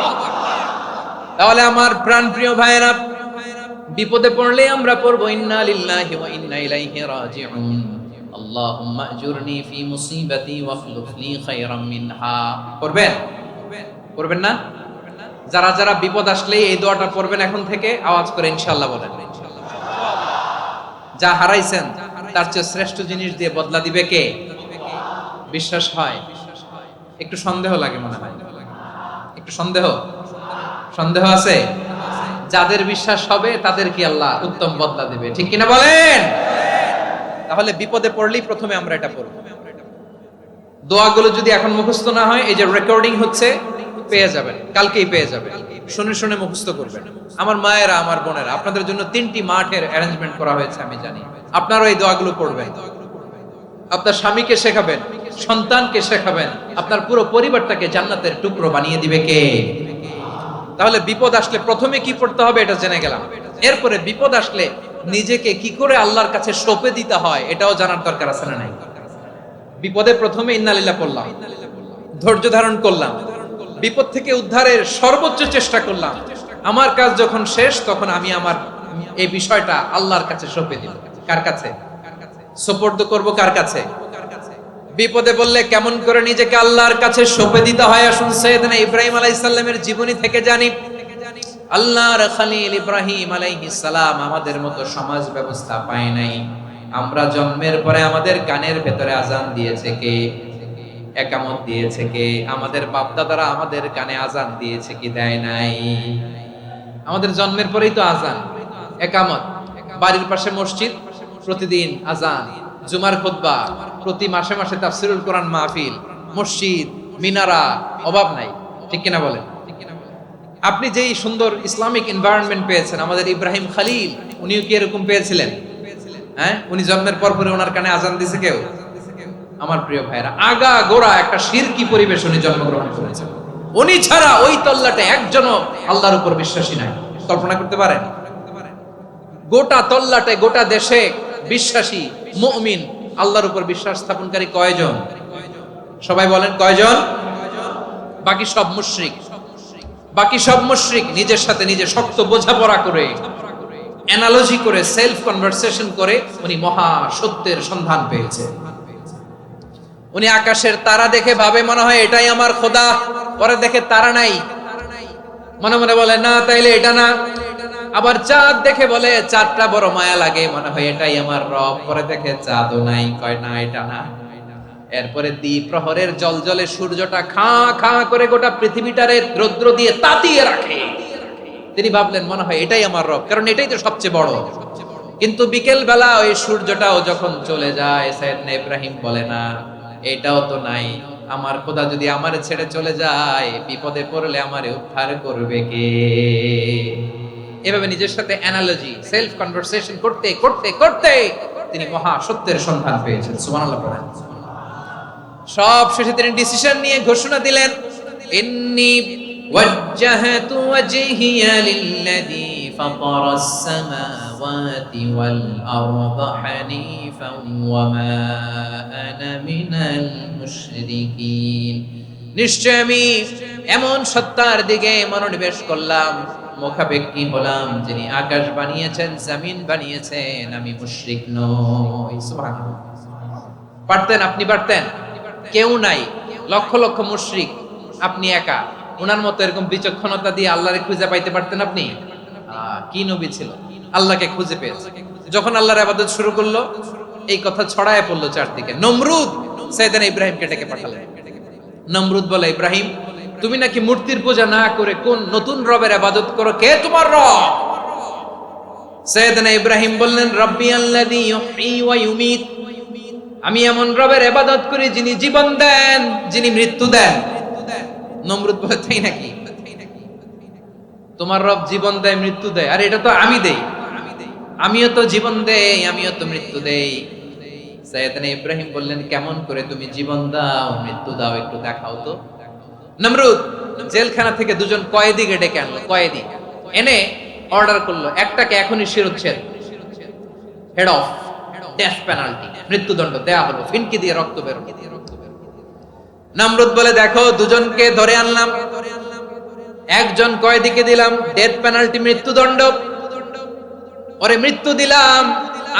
Speaker 1: তাহলে আমার প্রাণ প্রিয় ভাইয়েরা, বিপদে পড়লে আমরা পড়বো ইন্না লিল্লাহি ওয়া ইন্না ইলাইহি রাজিউন, আল্লাহুম্মা আজুরনি ফি মুসিবাতি ওয়াখলুফ লি খায়রাম মিনহা। পড়বেন? পড়বেন না? যারা যারা বিপদ আসলে এই দোয়াটা পড়বেন এখন থেকে আওয়াজ করে ইনশাআল্লাহ বলেন। যা হারাইছেন তার চেয়ে শ্রেষ্ঠ জিনিস দিয়ে বদলা দিবে কে? বিশ্বাস হয়? একটু সন্দেহ লাগে মনে হয়, একটু সন্দেহ আছে? যাদের বিশ্বাস হবে তাদের কি আল্লাহ উত্তম বদলা দিবে, ঠিক কিনা বলেন? তাহলে বিপদে পড়লেই প্রথমে আমরা এটা পড়ব। দোয়াগুলো যদি এখন মুখস্থ না হয়, এই যে রেকর্ডিং হচ্ছে পেয়ে যাবেন, কালকেই পেয়ে যাবেন। শুনে শুনে মুখস্থ করবেন। আমার মায়েরা, আমার বোনেরা, আপনাদের জন্য 3টি মাঠের অ্যারেঞ্জমেন্ট করা হয়েছে, আমি জানি। আপনারাও এই দোয়াগুলো পড়বেন, আপনার স্বামীকে শেখাবেন, সন্তানকে শেখাবেন, আপনার পুরো পরিবারটাকে জান্নাতের টুকরো বানিয়ে দিবে কে? তাহলে বিপদ আসলে প্রথমে কি পড়তে হবে এটা জেনে গেলাম। এরপরে বিপদ আসলে নিজেকে কি করে আল্লাহর কাছে সঁপে দিতে হয় এটাও জানার দরকার আছে না নাই? বিপদে প্রথমে ইন্না লিল্লাহ পড়লাম, ধৈর্য ধারণ করলাম, বিপদ থেকে উদ্ধারের সর্বোচ্চ চেষ্টা করলাম। আমার কাজ যখন শেষ তখন আমি আমার এই বিষয়টা আল্লাহর কাছে সঁপে দিলাম। কার কাছে সুপর্দ করব? কার কাছে? বিপদে বললে কেমন করে নিজেকে আল্লাহর কাছে সঁপে দিতে হয় আসুন সাইয়েদনা ইব্রাহিম আলাইহিস সালামের জীবনী থেকে জানি। আল্লাহর খলিল ইব্রাহিম আলাইহিস সালাম আমাদের মতো সমাজ ব্যবস্থা পায় নাই। আমরা জন্মের পরে আমাদের কানের ভেতরে আজান দিয়েছে কে? একামত দিয়েছে কে? আমাদের বাপ দাদারা আমাদের কানে আজান দিয়েছে কি দেয় নাই? আমাদের জন্মের পরেই তো আজান, একামত, বাড়ির পাশে মসজিদ, প্রতিদিন আজান, জুমার খুতবা, প্রতি মাসে মাসে তাফসীরুল কোরআন মাহফিল, মসজিদ, মিনারা, অভাব নাই, ঠিক কিনা বলেন? আপনি যেই সুন্দর ইসলামিক এনভায়রনমেন্ট পেয়েছেন, আমাদের ইব্রাহিম খালিল উনিও কি এরকম পেয়েছিলেন? হ্যাঁ, উনি জন্মের পর পরে ওনার কানে আজান দিছে কেউ? আমার প্রিয় ভাইরা, আগা গোড়া একটা শিরকি পরিবেশ উনি জন্মগ্রহণ করেছেন। উনি ছাড়া ওই তল্লাটে একজনও আল্লাহর উপর বিশ্বাসী নাই। কল্পনা করতে পারেন? গোটা তল্লাটে গোটা দেশে বিশ্বাসী মুমিন আল্লাহর উপর বিশ্বাস স্থাপনকারী কয়জন? সবাই বলেন কয়জন? বাকি সব মুশরিক। বাকি সব মুশরিক নিজের সাথে নিজে শক্ত বোঝাপড়া করে, অ্যানালজি করে, সেলফ কনভারসেশন করে উনি মহা সত্যের সন্ধান পেয়েছে। উনি আকাশের তারা দেখে ভাবে মনে হয় এটাই আমার খোদা, পরে দেখে তারা নাই, মনে মনে বলে না তাইলে এটা না। আবার চাঁদ দেখে বলে চাঁদটা বড় মায়া লাগে, মনে হয় এটাই আমার রব, পরে দেখে চাঁদও নাই, কয় না এটা না। এরপরে দ্বীপ প্রহরের জলজলে সূর্যটা খাঁ খাঁ করে গোটা পৃথিবীটারে রৌদ্র দিয়ে তাতিয়ে রাখে। তিনি ভাবলেন মনে হয় এটাই আমার রব, কারণ এটাই তো সবচেয়ে বড়। কিন্তু বিকেল বেলা ওই সূর্যটাও যখন চলে যায়, সাইয়েদনা ইব্রাহিম বলে না এটাও তো নাই, আমার খোদা যদি আমারে ছেড়ে চলে যায়, বিপদে পড়লে আমারে উদ্ধার করবে কে? এভাবে নিজের সাথে অ্যানালজি, সেলফ কনভারসেশন করতে করতে করতে তিনি মহা সত্যের সন্ধান পেয়েছেন। সুবহানাল্লাহ পড়েন। সব শেষে তিনি ডিসিশন নিয়ে ঘোষণা দিলেন, ইন্নী ওয়াজ্জাহাতু ওয়াজহিয়া লিল্লাযী ফাতারাস সামাওয়াতি ওয়াল আরদা হানিফান ওয়া মা আনা মিনাল মুশরিকিন। নিশ্চয় আমি এমন সত্তার দিকে মনোনিবেশ করলাম, মুখাপেক্ষী হলাম, যিনি আকাশ বানিয়েছেন, জমিন বানিয়েছেন, আমি মুশরিক নই। সুবহানাল্লাহ। পারতেন? আপনি পারতেন? কেউ নাই, লক্ষ লক্ষ মুশরিক, আপনি একা। ওনার মতো এরকম বিচক্ষণতা দিয়ে আল্লাহরে খুঁজে পাইতে পারতেন আপনি? কি নবী ছিল, আল্লাহকে খুঁজে পেয়েছে। যখন আল্লাহর ইবাদত শুরু করলো, এই কথা ছড়ায় পড়লো চারদিকে। নমরুদ সাইয়েদনা ইব্রাহিমকে ডেকে পাঠালেন। নমরুদ বলে, ইব্রাহিম তুমি নাকি মূর্তির পূজা না করে কোন নতুন রবের ইবাদত করো, কে তোমার রব? সাইয়েদনা ইব্রাহিম বললেন, রব্বি আল্লাযী ইউহয়ী ওয়া ইউমীত, আমি এমন রবের ইবাদত করি যিনি জীবন দেন, যিনি মৃত্যু দেন। নমরুদ বলে, তাই নাকি? তোমার রব জীবন দেয় মৃত্যু দেয়, আর এটা তো আমি দেই, আমিও তো জীবন দেই, আমিও তো মৃত্যু দেই। সাইয়েদনা ইব্রাহিম বললেন, কেমন করে তুমি জীবন দাও মৃত্যু দাও, একটু দেখাও তো। নমরুদ জেলখানা থেকে দুজন কয়েদিকে ডেকে আনলো। কয়েদি এনে অর্ডার করলো, একটাকে এখনই শিরোচ্ছেদ, হেড অফ, ডেথ পেনাল্টি, মৃত্যুদণ্ড দেয়া হলো, ফিনকি দিয়ে রক্ত বের। নমরুদ বলে, দেখো দুজনকে ধরে আনলাম, একজন কয়েদিকে দিলাম ডেথ পেনাল্টি, মৃত্যুদণ্ড, ওরে মৃত্যু দিলাম।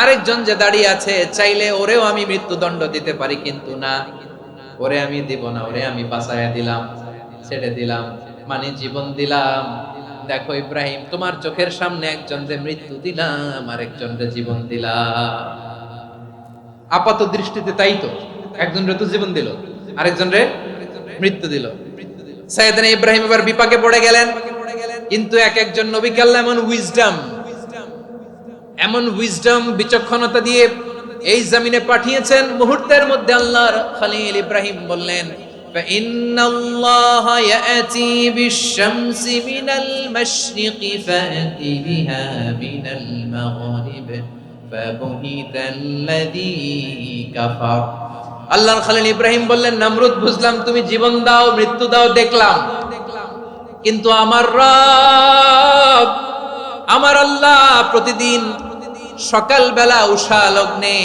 Speaker 1: আরেকজন যে দাঁড়িয়ে আছে, চাইলে ওরেও আমি মৃত্যুদণ্ড দিতে পারি, কিন্তু না, ওরে আমি দিব না, ওরে আমি বাঁচাইয়া দিলাম, ছেড়ে দিলাম, মানে জীবন দিলাম। দেখো ইব্রাহিম, তোমার চোখের সামনে একজন যে মৃত্যু দিলাম, আরেকজন যে জীবন দিলাম। আপাত দৃষ্টিতে তাই তো, একজন রে তো জীবন দিল, আরেকজন রে মৃত্যু দিল। সাইয়েদনা ইব্রাহিম এবার বিপাকে পড়ে গেলেন। কিন্তু এক একজন নবীকে আল্লাহ এমন উইজডম বিচক্ষণতা দিয়ে এই জমিনে পাঠিয়েছেন, মুহূর্তের মধ্যে আল্লাহর খলিল ইব্রাহিম বললেন, ফাইন্নাল্লাহা ইয়াতি বিশ-শামসি মিনাল মাশরিকি ফাতি বিহা মিনাল মাগরিব ফাবুহিতাল্লাযী কাফার। আল্লাহর খলিল ইব্রাহিম বললেন, নমরুদ বুঝলাম তুমি জীবন দাও মৃত্যু দাও দেখলাম, কিন্তু আমার রব, আমার আল্লাহ প্রতিদিন সকালবেলা উষা লগ্নে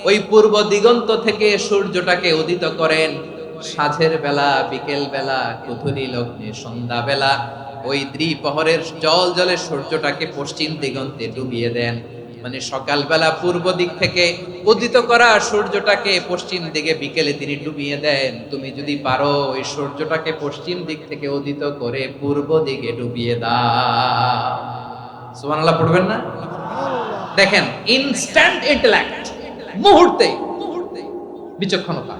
Speaker 1: ওই পূর্ব দিগন্ত থেকে সূর্যটাকে উদিত করেন, সাঁঝের বেলা, বিকেল বেলা, কুথুরি লগ্নে, সন্ধ্যা বেলা ওই দ্বিপ্রহরের জল জলে সূর্যটাকে পশ্চিম দিগন্তে ডুবিয়ে দেন। মানে সকালবেলা পূর্ব দিক থেকে উদিত করা সূর্যটাকে পশ্চিম দিকে বিকেলে তিনি ডুবিয়ে দেন। তুমি যদি পারো ওই সূর্যটাকে পশ্চিম দিক থেকে উদিত করে পূর্ব দিকে ডুবিয়ে দাও। সুবহানাল্লাহ পড়বেন না? দেখেন, ইনস্ট্যান্ট ইন্টেলেক্ট, মুহূর্তে বিচক্ষণতা,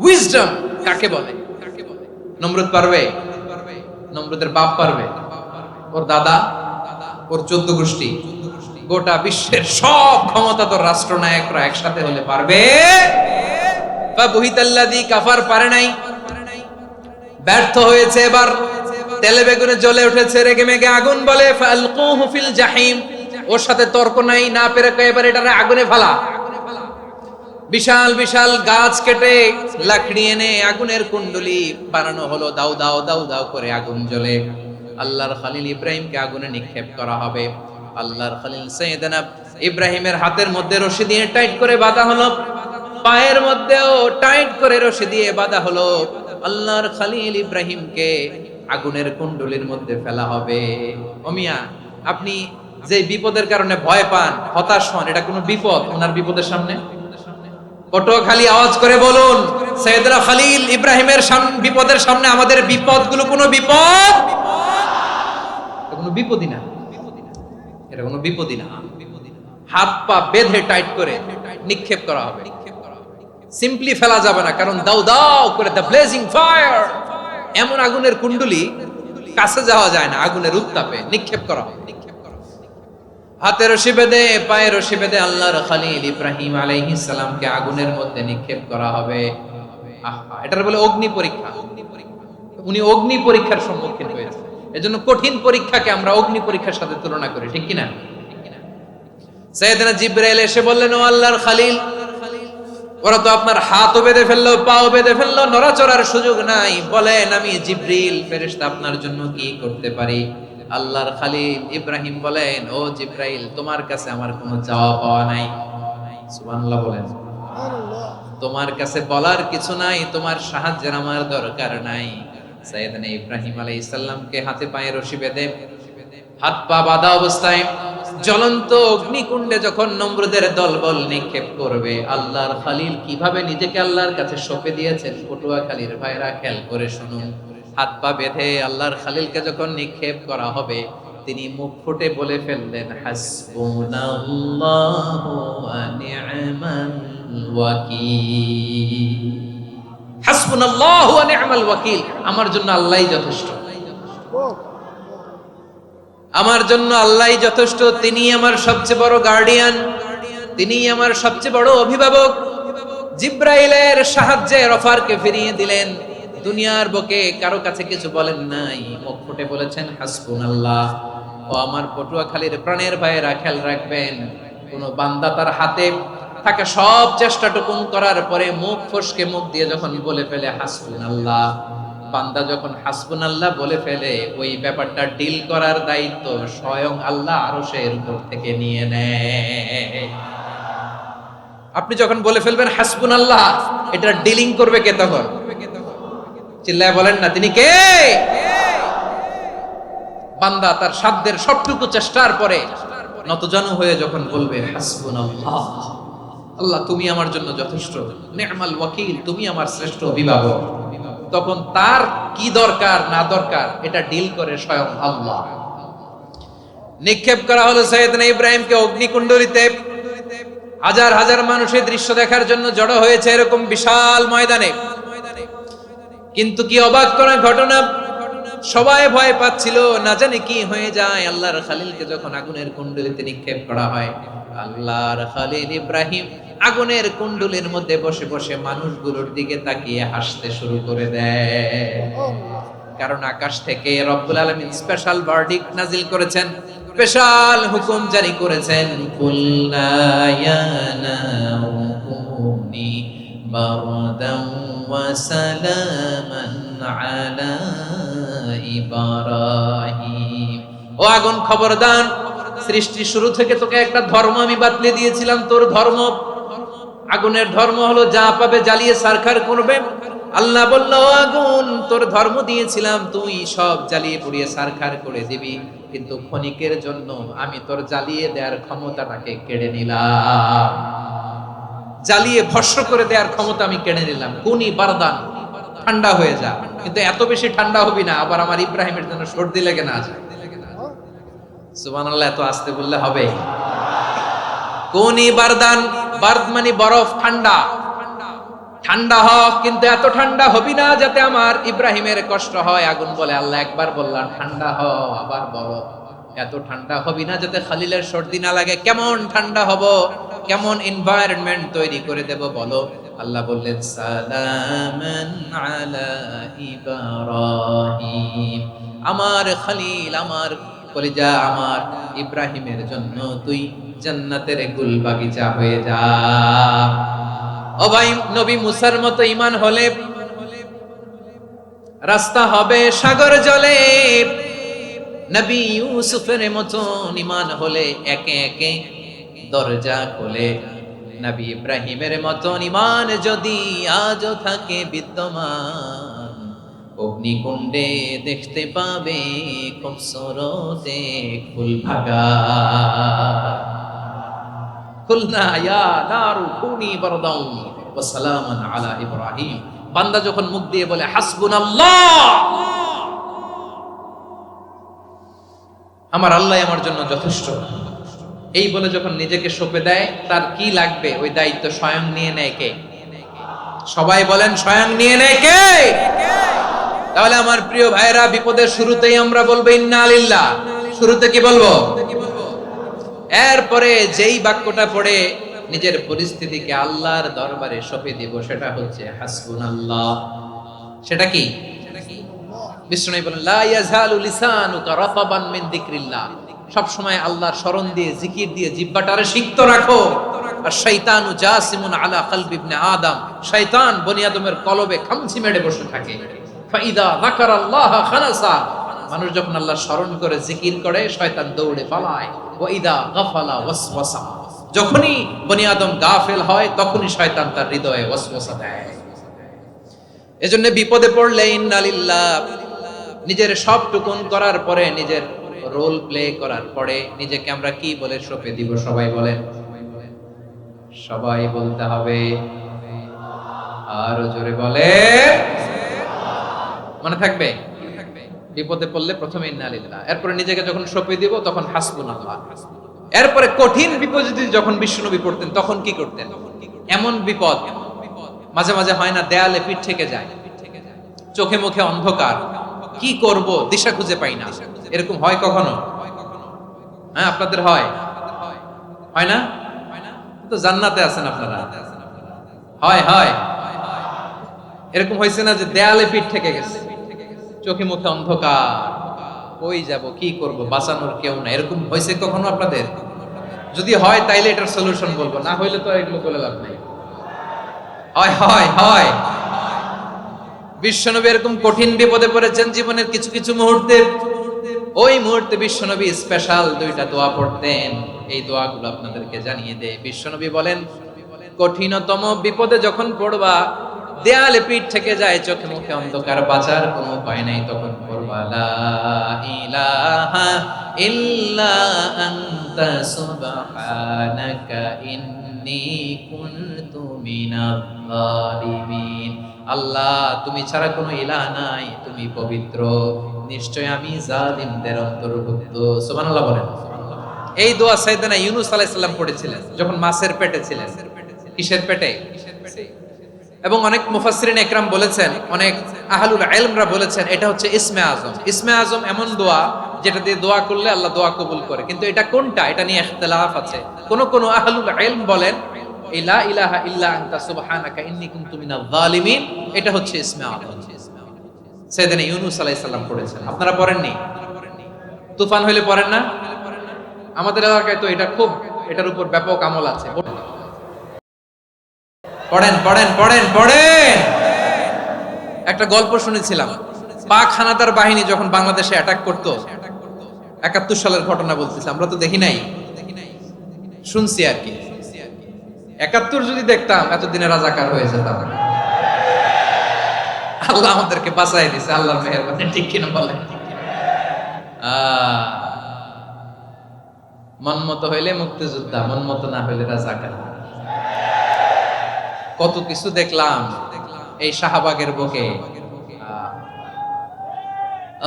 Speaker 1: উইজডম কাকে বলে? নমরুদ পারবে? নমরুদের বাপ পারবে, ওর দাদা, ওর 14 গোষ্ঠী, গোটা বিশ্বের সব ক্ষমতাধর রাষ্ট্রনায়করা একসাথে হলে পারবে? ফাবুহিতাল্লাযী কাফার পারে নাই, ব্যর্থ হয়েছে। এবার তেলে বেগুনে জ্বলে উঠেছে, রেগে মেগে আগুন বলে ফালকুহু ফিল জাহিম। ওর সাথে তর্ক নাই, না পেরে এবার এটারে আগুনে ফেলা। বিশাল বিশাল গাছ কেটে লাকড়ি এনে আগুনের কুণ্ডলি বানানো হলো, দাউ দাউ দাউ দাউ করে আগুন জ্বলে। আল্লাহর খলিল ইব্রাহিমকে আগুনে নিক্ষেপ করা হবে। আল্লাহর খলিল সাইয়েদনা ইব্রাহিমের হাতের মধ্যে রশি দিয়ে টাইট করে বাঁধা হলো, পায়ের মধ্যেও টাইট করে রশি দিয়ে বাঁধা হলো। আল্লাহর খলিল ইব্রাহিমকে আগুনের কুণ্ডলির মধ্যে ফেলা হবে। ও মিয়া, আপনি যে বিপদের কারণে ভয় পান, হতাশ হন, এটা কোনো বিপদ ওনার বিপদের সামনে? পটুয়াখালী আওয়াজ করে বলুন, সাইয়েদনা খলিল ইব্রাহিমের বিপদের সামনে আমাদের বিপদগুলো কোনো বিপদ? এটা কোনো বিপদই না, এটা কোনো বিপদই না। হাত পা বেঁধে টাইট করে নিক্ষেপ করা হবে, সিম্পলি ফেলা যাবে না, কারণ দাউ দাউ করে দ্য ব্লেজিং ফায়ার, এমন আগুনের কুণ্ডলি কাছে যাওয়া যায় না, আগুনের উত্তাপে নিক্ষেপ করা হবে। হাতে রশি বেঁধে পায়ে রশি বেঁধে আল্লাহর খলিল ইব্রাহিম আলাইহিস সালামকে আগুনের মধ্যে নিক্ষেপ করা হবে। আহা, এটার বলে অগ্নি পরীক্ষা। উনি অগ্নি পরীক্ষার সম্মুখীন হয়েছে। এজন্য কঠিন পরীক্ষাকে আমরা অগ্নি পরীক্ষার সাথে তুলনা করি, ঠিক কি না? সাইয়েদনা জিবরাইল এসে বললেন, ও আল্লাহর খলিল, ওরা তো আপনার হাতও বেঁধে ফেললো, পাও বেঁধে ফেললো, নড়াচড়ার সুযোগ নাই, বলেন আমি জিবরিল ফেরেশতা আপনার জন্য কি করতে পারি? আল্লাহর খলিল ইব্রাহিম বলেন, ও জিবরাইল, তোমার কাছে আমার কোনো চাওয়া পাওয়া নাই। সুবহানাল্লাহ বলেন। তোমার কাছে বলার কিছু নাই, তোমার সাহায্যের আমার দরকার নাই। সাইয়েদনা ইব্রাহিম আলাইহিস সালামকে হাতে পায়ে রশি বেঁধে হাত পা বাঁধা অবস্থায় জ্বলন্ত অগ্নিকুণ্ডে যখন নমরুদের দলবল নিক্ষেপ করবে, আল্লাহর খলিল কিভাবে নিজেকে আল্লাহর কাছে সঁপে দিয়েছেন, পটুয়াখালীর ভাইরা খেয়াল করে শুনুন। হাত পা বেঁধে আল্লাহর খলিলকে যখন নিক্ষেপ করা হবে, তিনি মুখ ফুটে বলে ফেললেন, হাসবুনাল্লাহু ওয়া নি'মাল ওয়াকিল। হাসবুনাল্লাহু ওয়া নি'মাল ওয়াকিল, আমার জন্য আল্লাহই যথেষ্ট, আমার জন্য আল্লাহই যথেষ্ট। তিনি আমার সবচেয়ে বড় গার্ডিয়ান, তিনি আমার সবচেয়ে বড় অভিভাবক। জিব্রাইলের সাহায্যে অফারকে ফিরিয়ে দিলেন, দুনিয়ার বুকে কারো কাছে কিছু বলেন নাই, মুখ ফুটে বলেছেন হাসবুনাল্লাহ। ও আমার পটুয়াখালীর প্রাণের ভাইয়েরা, খেয়াল রাখবেন, কোন বান্দা তার হাতে থাকা সব চেষ্টাটুকু করার পরে মুখ ফসকে মুখ দিয়ে যখন বলে ফেলে হাসবুনাল্লাহ, বান্দা যখন হাসবুনাল্লাহ বলে ফেলে, ওই ব্যাপারটা ডিল করার দায়িত্ব স্বয়ং আল্লাহ আরশের উপর থেকে নিয়ে নেয়। আপনি যখন বলে ফেলবেন হাসবুনাল্লাহ, এটা ডিলিং করবে কে তখন? চিল্লায় বলেন না, তিনি কে? বান্দা তার সাধ্যের সবটুকু চেষ্টার পরে নতজানু হয়ে যখন বলবে হাসবুনাল্লাহ, আল্লাহ তুমি আমার জন্য যথেষ্ট, নি'মাল ওয়াকিল, তুমি আমার শ্রেষ্ঠ অভিভাবক, তখন তার কি দরকার না দরকার এটা ডিল করে স্বয়ং আল্লাহ। নিক্ষেপ করা হলো সাইয়েদনা ইব্রাহিমকে অগ্নিকুণ্ডলিতে। হাজার হাজার মানুষের দৃশ্য দেখার জন্য জড়ো হয়েছে এরকম বিশাল ময়দানে। কিন্তু কি অবাক করা ঘটনা, সবাই ভয় পাচ্ছিল, না জানে কি হয়ে যায়। আল্লাহর খলিলকে যখন আগুনের কুণ্ডলিতে নিক্ষেপ করা হয়, আল্লাহর খলিল ইব্রাহিম আগুনের কুণ্ডলীর মধ্যে বসে বসে মানুষগুলোর দিকে তাকিয়ে হাসতে শুরু করে দেয়। কারণ আকাশ থেকে রব্বুল আলামিন স্পেশাল ভার্ডিক্ট নাজিল করেছেন, স্পেশাল হুকুম জারি করেছেন, কুল্লা ইয়া নারু কুনি বারদান ওয়া সালামান আলা ইব্রাহিম। ও আগুন, খবরদার, সৃষ্টির শুরু থেকে তোকে একটা ধর্ম আমি বাতলে দিয়েছিলাম, তোর ধর্ম, আগুনের ধর্ম হলো যা পাবে জ্বালিয়ে সারখার করবে। আল্লাহ বলল, আগুন, তোর ধর্ম দিয়েছিলাম, তুই সব জ্বালিয়ে পুড়িয়ে সারখার করে দিবি, কিন্তু ক্ষণিকের জন্য আমি তোর জ্বালিয়ে দেওয়ার ক্ষমতাটাকে কেড়ে নিলাম, জ্বালিয়ে ভস্ম করে দেওয়ার ক্ষমতা আমি কেড়ে নিলাম। কুনি বারদান, ঠান্ডা হয়ে যা, কিন্তু এত বেশি ঠান্ডা হবি না আবার আমার ইব্রাহিমের জন্য সর্দি লেগে না যায়। সুবহানাল্লাহ, এত আস্তে বললে হবে? কুনি বারদান, বারদ মানে বরফ, ঠান্ডা, ঠান্ডা হ, কিন্তু এত ঠান্ডা হবি না যাতে আমার ইব্রাহিমের কষ্ট হয়। আগুন বলে, আল্লাহ একবার বললাম ঠান্ডা হ, আবার বরফ, এত ঠান্ডা হবি না যাতে খলিলের সর্দি না লাগে। কেমন ঠান্ডা হব, কেমন এনভায়রনমেন্ট তৈরি করে দেব বলো? আল্লাহ বললেন, সালামান আলা ইব্রাহিম, আমার খলিল, আমার কলিজা, আমার ইব্রাহিমের জন্য তুই জান্নাতের গুল বাগিচা হয়ে যা। ও ভাই, নবী মুসার মতো ঈমান হলে রাস্তা হবে সাগর জলে, নবী ইউসুফের মতন ঈমান হলে একে একে দরজা খোলে, নবী ইব্রাহিমের মতন ঈমান যদি আজও থাকে বিদ্যমান, অগ্নিকুণ্ডে দেখতে পাবে খুবসুরতে ফুল ভাগা। কুলনা ইয়া নারু কুনি বারদান ওয়া সালামান আলা ইব্রাহিম। বান্দা যখন মুখ দিয়ে বলে হাসবুনাল্লাহ, আমার আল্লাহ আমার জন্য যথেষ্ট, এই বলে যখন নিজেকে সঁপে দেয়, তার কি লাগবে ওই দায়িত্ব স্বয়ং নিয়ে নেয় কে? সবাই বলেন, স্বয়ং নিয়ে নেয় কে? তাহলে আমার প্রিয় ভাইরা, বিপদের শুরুতেই আমরা বলবো ইন্না লিল্লাহ। শুরুতে কি বলবো? এরপরে যেই বাক্যটা পড়ে নিজের পরিস্থিতিকে আল্লাহর দরবারে সঁপে দিব, সেটা হচ্ছে হাসবুনাল্লাহ। সেটা কি? বিষ্ণু বলেন লা ইয়াজালু লিসানুকা রাতাবান মিন যিকরিল্লাহ। সব সময় আল্লাহর স্মরণ দিয়ে, জিকির দিয়ে জিহ্বাটারে সিক্ত রাখো। আর শয়তানু জাসিমুন আলা কলবি ইবনে আদম, শয়তান বনি আদমের কলবে খামচি মেরে বসে থাকে। ফাইদা যাকারাল্লাহ খানাসা, মানুষ যখন আল্লাহর স্মরণ করে জিকির করে, শয়তান দৌড়ে পালায়। ওয়া ইদা গাফালা ওয়াসওয়াসা, যখনই বনি আদম গাফেল হয়, তখনই শয়তান তার হৃদয়ে ওয়াসওয়াসা দেয়। এজন্য বিপদে পড়লে ইন্না লিল্লাহ, নিজের সব টুকুন করার পরে, নিজের রোল প্লে করার পরে নিজেকে আমরা কি বলে সঁপে দিব? সবাই বলেন, সবাই বলতে হবে, আরো জোরে বলে, মনে থাকবে। বিপদে পড়লে প্রথমে ইন্না লিল্লাহ, এরপরে নিজেকে যখন সঁপে দিব তখন হাসবুনাল্লাহ। এরপরে কঠিন বিপদ যদি যখন বিশ্বনবী পড়তেন, তখন কি করতেন? এমন বিপদ মাঝে মাঝে হয় না, দেয়ালে পিঠ থেকে যায়, চোখে মুখে অন্ধকার, কি করব দিশা খুঁজে পাই না, এরকম হয় কখনো? হ্যাঁ, আপনাদের হয়? হয় না? তো জান্নাতে আছেন আপনারা। হয় হয় এরকম হয়েছে না যে দেয়ালে পিঠ থেকে গেছে, চোখে মুখে অন্ধকার, কই যাব, কি করব, বাঁচানোর কেউ না, এরকম হয়েছে কখনো আপনাদের? যদি হয় তাইলে এটার সলিউশন বলবো, না হইলে তো এগুলো বলে লাভ নাই। হয় হয় হয় বিশ্বনবী এরকম কঠিন বিপদে পড়েছেন জীবনের কিছু কিছু মুহূর্তে। ওই মুহূর্তে বিশ্বনবী স্পেশাল দুইটা দোয়া পড়তেন। এই দোয়াগুলো আপনাদেরকে জানিয়ে দেয়। বিশ্বনবী বলেন, কঠিনতম বিপদে যখন পড়বা, দেয়ালে পিঠ থেকে যায়, চোখে মুখে অন্ধকার, বাঁচার কোনো উপায় নাই, তখন পড়বা লা ইলাহা ইল্লা আনতা সুবহানাকা ইন্নী কুনতু মিনাজ জালিমিন। আল্লাহ, তুমি ছাড়া কোনো ইলাহ নাই, তুমি পবিত্র, নিশ্চয় আমি জালিমদের অন্তর্ভুক্ত। সুবহানাল্লাহ বলেন। এই দোয়া সাইয়েদনা ইউনূস আলাইহিস সালাম পড়েছিলেন যখন মাছের পেটে ছিলেন। কিসের পেটে? এবং অনেক মুফাসসিরিন একরাম বলেছেন, অনেক আহলুল ইলমরা বলেছেন, এটা হচ্ছে ইসমে আজম। ইসমে আজম এমন দোয়া যেটা দিয়ে দোয়া করলে আল্লাহ দোয়া কবুল করে, কিন্তু এটা কোনটা, এটা নিয়ে ইখতিলাফ আছে। কোন আহলুল ইলম বলেন লা ইলাহা ইল্লা আনতা সুবহানাকা ইন্নী কুনতু মিনাজ জালিমিন, এটা হচ্ছে ইসমে আজম। সাইয়েদনা ইউনূস আলাইহিস সালাম পড়েছেন। আপনারা পড়েননি? তুফান হইলে পড়েন না? আমাদের এলাকায় তো এটা খুব, এটার উপর ব্যাপক আমল আছে। পড়েন পড়েন পড়েন পড়েন। একটা গল্প শুনেছিলাম, পাক হানাদার বাহিনী যখন বাংলাদেশে অ্যাটাক করত, ৭১ সালের ঘটনা বলতেছি, আমরা তো দেখি নাই, শুনছি আর কি। ৭১ যদি দেখতাম, এতদিনে রাজাকার হয়ে যেতাম। আল্লাহ আমাদেরকে বাঁচাই দিছে, আল্লাহর মেহেরবানি, ঠিক কিনা বলেন? মন মতো হইলে মুক্তিযোদ্ধা, মন মতো না হইলে রাজাকার। কত কিছু দেখলাম এই শাহবাগের বুকে।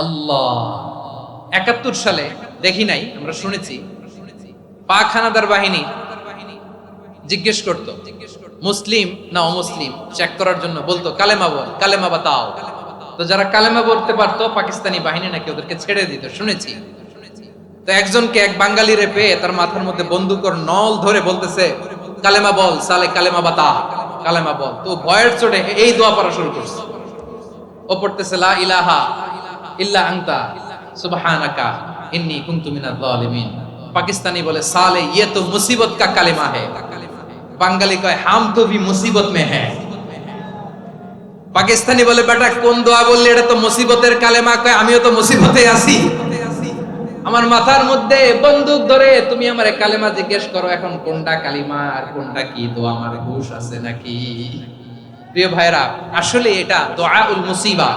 Speaker 1: আল্লাহ, ৭১ সালে দেখি নাই, আমরা শুনেছি পাক হানাদার বাহিনী জিজ্ঞেস করত মুসলিম না অমুসলিম চেক করার জন্য, বলতো কালেমা বল, কালেমা বাতাও। তো যারা কালেমা বলতে পারতো, পাকিস্তানি বাহিনী নাকি ওদেরকে ছেড়ে দিত, শুনেছি। তো একজনকে, এক বাঙালিরে পেয়ে তার মাথার মধ্যে বন্দুকের নল ধরে বলতেছে কালেমা বল, সালে কালেমা বাতা, কালেমা বল। তো ভয়ের চোটে এই দোয়া পড়া শুরু করছে। ও পড়তেছে লা ইলাহা ইল্লা আনতা সুবহানাকা ইন্নী কুনতু মিনাজ জালিমিন। পাকিস্তানি বলে সালে ইয়ে তো মুসিবত কা কালেমা है, বাঙালি কয় হাম তো ভি মুসিবত মে है। পাকিস্তানি বলে বেটা কোন দোয়া বললি, এটা তো মুসিবতের কালেমা। কয় আমিও তো মুসিবতে আছি, আমার মাথার মধ্যে বন্দুক ধরে তুমি আমারে কালেমা জিজ্ঞেস করো, এখন কোনটা কালিমা আর কোনটা কি দোয়া, আমার হুঁশ আছে নাকি? প্রিয় ভাইরা, আসলে এটা দুআউল মুসিবা,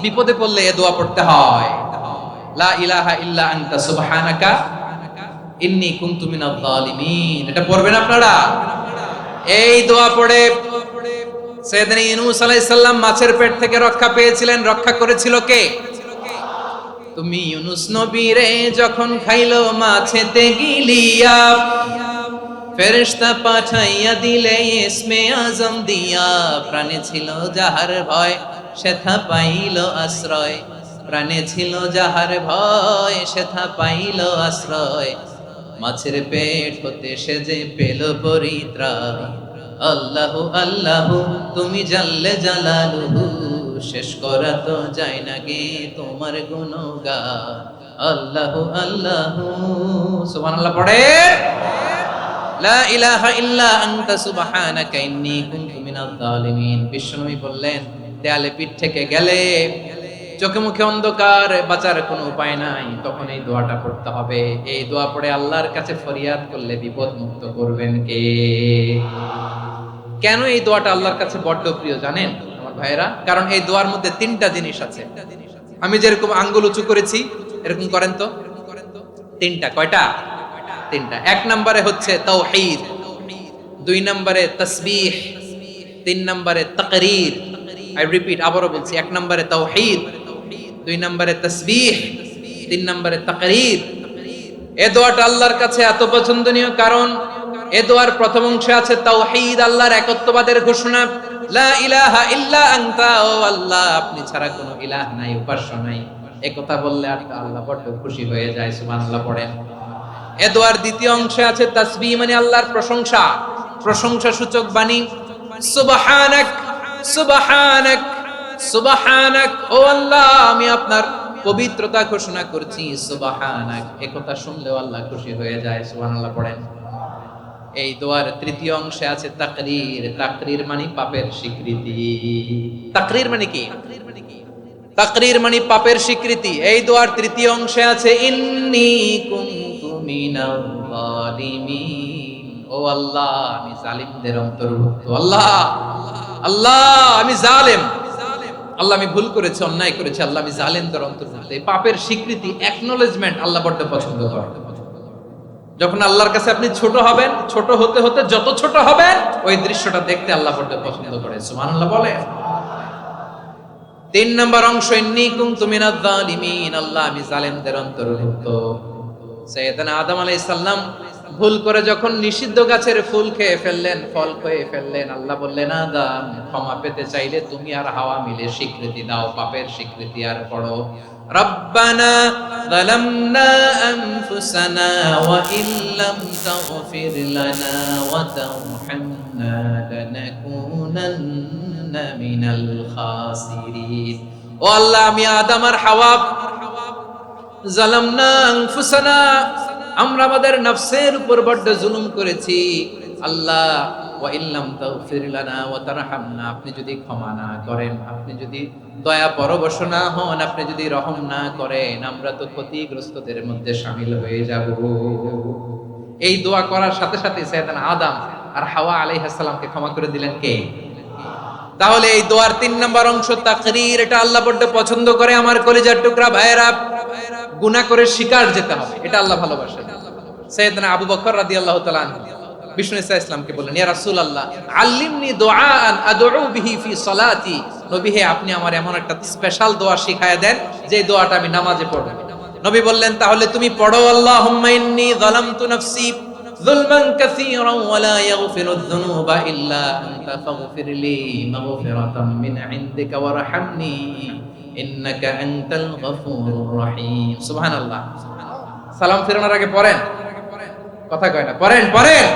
Speaker 1: বিপদে পড়লে এই দোয়া পড়তে হয়। লা ইলাহা ইল্লা আনতা সুবহানাকা ইন্নী কুনতু মিনাজ জালিমিন। এটা পড়বেন আপনারা। এই দোয়া পড়ে সাইয়েদনা ইউনূস আলাইহিস সালাম মাছের পেট থেকে রক্ষা পেয়েছিলেন। রক্ষা করেছিল কে? তুমি ইউনূস নবী রে যখন খাইলো মাছেতে গিলিয়া, ফেরেশতা পাঠাইয়া দিলে ইসমে আজম দিয়া। প্রাণে ছিল যাহার ভয় সেথা পাইল আশ্রয়, প্রাণে ছিল যাহার ভয় সেথা পাইল আশ্রয়। মাছের পেট হতে সে যে পেল পরিত্রাণ। আল্লাহু আল্লাহু তুমি জাল্লে জালালুহু, শেষ করা তো যায় না গে তোমার গুণগান। আল্লাহু আল্লাহু সুবহানাল্লাহ পড়ে। লা ইলাহা ইল্লা আনতা সুবহানাকা ইন্নী কুনতু মিনাজ জালিমিন। বিশ্বনবী বললেন, দেয়ালে পিঠ থেকে গেলে, চোখে মুখে অন্ধকার, বাঁচার কোনো উপায় নাই, তখন এই দোয়াটা পড়তে হবে। এই দোয়া পড়ে আল্লাহর কাছে ফরিয়াদ করলে বিপদ মুক্ত করবেন কে? কেন এই দোয়াটা আল্লাহর কাছে বড্ড প্রিয় জানেন আমার ভাইয়েরা? কারণ এই দোয়ার মধ্যে তিনটা জিনিস আছে। আমি যেরকম আঙ্গুল উঁচু করেছি এরকম করেন তো। তিনটা। কয়টা? তিনটা। এক নম্বরে হচ্ছে তাওহীদ, দুই নম্বরে তাসবিহ, তিন নম্বরে তাকরীর। আই রিপিট, আবারও বলছি, এক নম্বরে তাওহীদ, দুই নম্বরে তাসবিহ, তিন নম্বরে তাকরীর। এই দোয়াটা আল্লাহর কাছে এত পছন্দনীয় কারণ এই দোয়ার প্রথম অংশে আছে তাওহীদ, আল্লাহর একত্ববাদের ঘোষণা। লা ইলাহা ইল্লা আনতা, ও আল্লাহ আপনি ছাড়া কোনো ইলাহ নাই, উপাস্য নাই। এই কথা বললে আর আল্লাহ বড় খুশি হয়ে যায়। সুবহানাল্লাহ পড়েন। এই দোয়ার দ্বিতীয় অংশে আছে তাসবিহ, মানে আল্লাহর প্রশংসা, প্রশংসা সূচক বাণী। সুবহানাক সুবহানাক সুবহানাক, ও আল্লাহ আমি আপনার পবিত্রতা ঘোষণা করছি। সুবহানাক, এই কথা শুনলেও আল্লাহ খুশি হয়ে যায়। সুবহানাল্লাহ পড়েন। এই দোয়ার তৃতীয় অংশে আছে তাকরীর, তাকরীর মানে পাপের স্বীকৃতি। তাকরীর মানে কি? তাকরীর মানে পাপের স্বীকৃতি। এই দোয়ার তৃতীয় অংশে আছে ইন্নী কুনতু মিনাল জালিমিন, ও আল্লাহ আমি জালিমদের অন্তর্ভুক্ত। আল্লাহ আল্লাহ আমি জালেম, আল্লাহ আমি ভুল করেছি, অন্যায় করেছি, আল্লাহ আমি জালেমদের অন্তর্ভুক্ত। এই পাপের স্বীকৃতি, অ্যাকনলেজমেন্ট আল্লাহ বড় পছন্দ করেন। যখন আল্লাহর কাছে আপনি ছোট হবেন, ছোট হতে হতে যত ছোট হবেন, ওই দৃশ্যটা দেখতে আল্লাহ বড় পছন্দ করে। সুবহানাল্লাহ বলে। তিন নম্বর অংশ ইন্নী কুনতু মিনাজ জালিমিন, আল্লাহ আমি জালেমদের অন্তর্ভুক্ত। সাইয়েদনা আদম আলাইহিস সালাম ভুল করে যখন নিষিদ্ধ গাছের ফুল খেয়ে ফেললেন, ফল খেয়ে ফেললেন, আল্লাহ বললেন আদম ক্ষমা পেতে চাইলে তুমি আর হাওয়া মিলে স্বীকৃতি দাও, পাপের স্বীকৃতি আর পড়ো। রব্বানা যালামনা আনফুসানা ওয়া ইল্লাম তাগফির লানা ওয়া তারহামনা লানাকুনান্না মিনাল খাসিরিন। ও আল্লাহ আমি আদম আর হাওয়া যালামনা আনফুসানা, আমরা আমাদের নফসের উপর বড় জুলুম করেছি। আল্লাহ ওয়া ইল্লাম তাগফির লানা ওয়া তারহামনা, আপনি যদি ক্ষমা না করেন, আপনি যদি দয়া পরবশ না হন, আপনি যদি রহম না করেন, আমরা তো ক্ষতিগ্রস্তদের মধ্যে শামিল হয়ে যাব। এই দোয়া করার সাথে সাথে সাইয়েদনা আদম আর হাওয়া আলাইহিস সালামকে ক্ষমা করে দিলেন কে? তাহলে এই দোয়ার তিন নম্বর অংশ তাকরীর, এটা আল্লাহ বড় পছন্দ করে। আমার কলিজার টুকরা ভাইয়েরা, গুনাহ করে শিকার যেতে হবে, এটা আল্লাহ ভালোবাসেন। সাইয়েদনা আবু বকর রাদিয়াল্লাহু তাআলা আনহু বিষ্ণু ইসা ইসলামকে বললেন, ইয়া রাসূলুল্লাহ আল্লিমনি দুআআন আদউ বিহি ফি সালাতি, নবী হে আপনি আমার এমন একটা স্পেশাল দোয়া শিখায়া দেন যে দোয়াটা আমি নামাজে পড়ব। নবী বললেন, তাহলে তুমি পড়ো আল্লাহুম্মা ইন্নী যালামতু নাফসি যুলমান কাসীরান ওয়া লা ইয়াগফিরুয যুনুবা ইল্লা আনতা ফাগফিরলি মাগফিরাতাম মিন ইনদিকা ওয়ারহামনি ইন্নাকা আনতাল গফুরুর রহিম। সুবহানাল্লাহ। সালাম ফিরানোর আগে পড়েন, কথা কয় না, পড়েন পড়েন।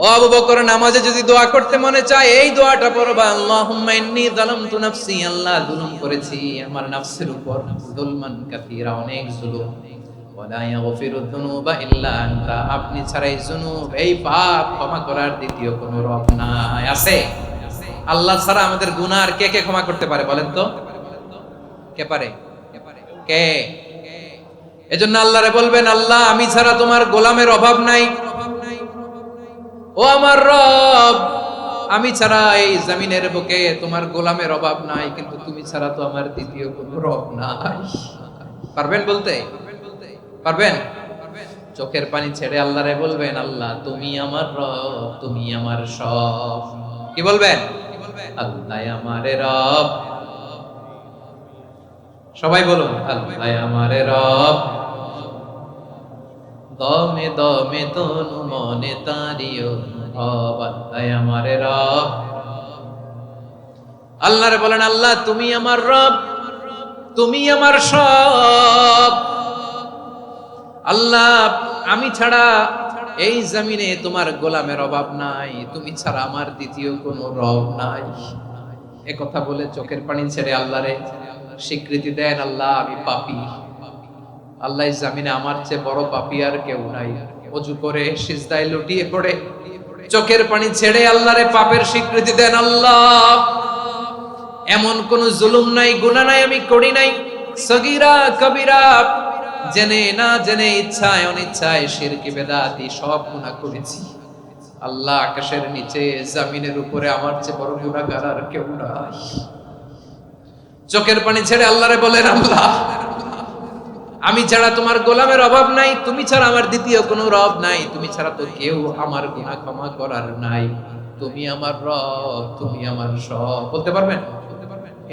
Speaker 1: ও ও আবু বকর, নামাজে যদি দোয়া করতে মনে চায় এই দোয়াটা পড়বা, আল্লাহুম্মা ইন্নী যালামতু নাফসি, আল্লাহ জুলুম করেছি আমার নফসের উপর, যুলমান কাসীরা, অনেক জুলুম, ওয়ালা ইয়াগফিরু যুনুবা ইল্লা আনতা, আপনি ছাড়াই যুনুব, এই পাপ ক্ষমা করার দ্বিতীয় কোনো রব নাই। আছে? আল্লাহ ছাড়া আমাদের গুনাহ আর কে কে ক্ষমা করতে পারে বলেন তো? কে পারে? কে? এজন্য আল্লাহরে বলবেন, আল্লাহ আমি ছাড়া তোমার গোলামের অভাব নাই, ও আমার রব আমি ছাড়া এই জমিনের বুকে তোমার গোলামের অভাব নাই, কিন্তু তুমি ছাড়া তো আমার দ্বিতীয় কোনো রব নাই। পারবেন বলতে? পারবেন? চোখের পানি ছেড়ে আল্লাহরে বলবেন, আল্লাহ তুমি আমার রব, তুমি আমার সব। কি বলবেন? আল্লাহ আমারে রব। সবাই বলুন, আল্লাহ আমারে রব, দমে দমে তনু মনে তারিও রব, আল্লাহ আমারে রব। আল্লাহরে বলেন, আল্লাহ তুমি আমার রব, তুমি আমার সব। আল্লাহ আমি ছাড়া এই জমিনে তোমার গোলামের অভাব নাই, তুমি ছাড়া আমার দ্বিতীয় কোনো রব নাই। এ কথা বলে চোখের পানি ছেড়ে আল্লাহরে স্বীকৃতি দেন, আল্লাহ আমি পাপী, আল্লাহ জামিনে আমার চেয়ে বড় পাপী আর কেউ নাই। ওযু করে সিজদায় লুটিয়ে পড়ে চোখের পানি ছেড়ে আল্লাহরে পাপের স্বীকৃতি দেন, আল্লাহ এমন কোন জুলুম নাই, গুনাহ নাই আমি করি নাই, সগীরা কবিরা, জেনে না জেনে, ইচ্ছায় অনিচ্ছায়, শিরকি বেদাতি সব গুনাহ করেছি। আল্লাহ আকাশের নিচে জমিনের উপরে আমার চেয়ে বড় গুনাহগার আর কেউ নাই। চোখের পানি ছেড়ে আল্লাহরে বলেন, আল্লাহ আমি ছাড়া তোমার গোলামের অভাব নাই, তুমি ছাড়া আমার দ্বিতীয় কোনো রব নাই, তুমি ছাড়া তো কেউ আমার গুনাহ ক্ষমা করার নাই, তুমি আমার রব, তুমি আমার সব। বলতে পারবেন?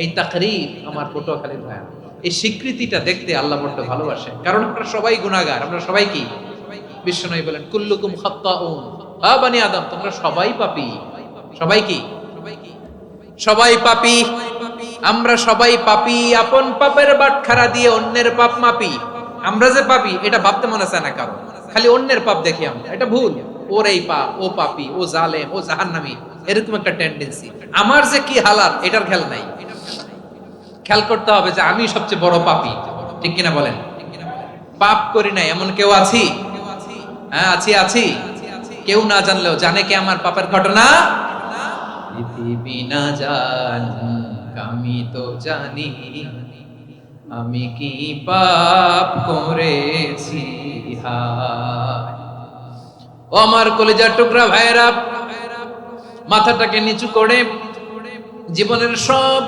Speaker 1: এই তাকরীর আমার পটুয়াখালীর ভাই, এই স্বীকৃতিটা দেখতে আল্লাহ বড় ভালোবাসেন, কারণ আমরা সবাই গুনাহগার। আমরা সবাই কি? বিশ্বনবী বলেন, কুল্লুকুম খাত্তাউন, আ বনি আদম তোমরা সবাই পাপী। সবাই কি? সবাই পাপী। আমরা সবাই পাপী, আপন পাপের বাটখারা দিয়ে অন্যের পাপ মাপি। আমরা যে পাপী এটা ভাবতে মনে চায় না কারণ, খালি অন্যের পাপ দেখি আমরা, এটা ভুল। ওর এই পাপ, ও পাপী, ও জালেম, ও জাহান্নামী, এরকম একটা টেন্ডেন্সি। আমার যে কি হালাত এটার খেয়াল নাই। খেয়াল করতে হবে যে আমি সবচেয়ে বড় পাপী, ঠিক কিনা বলেন? পাপ করি নাই এমন কেউ আছি? হ্যাঁ আছি, আছি। কেউ না জানলেও জানে কে আমার পাপের ঘটনা? পৃথিবী না জানুক আমি তো জানি, আমি কি পাপ করেছি। হায় ও আমার কলিজার টুকরা ভাইরা, মাথাটাকে নিচু করে জীবনের সব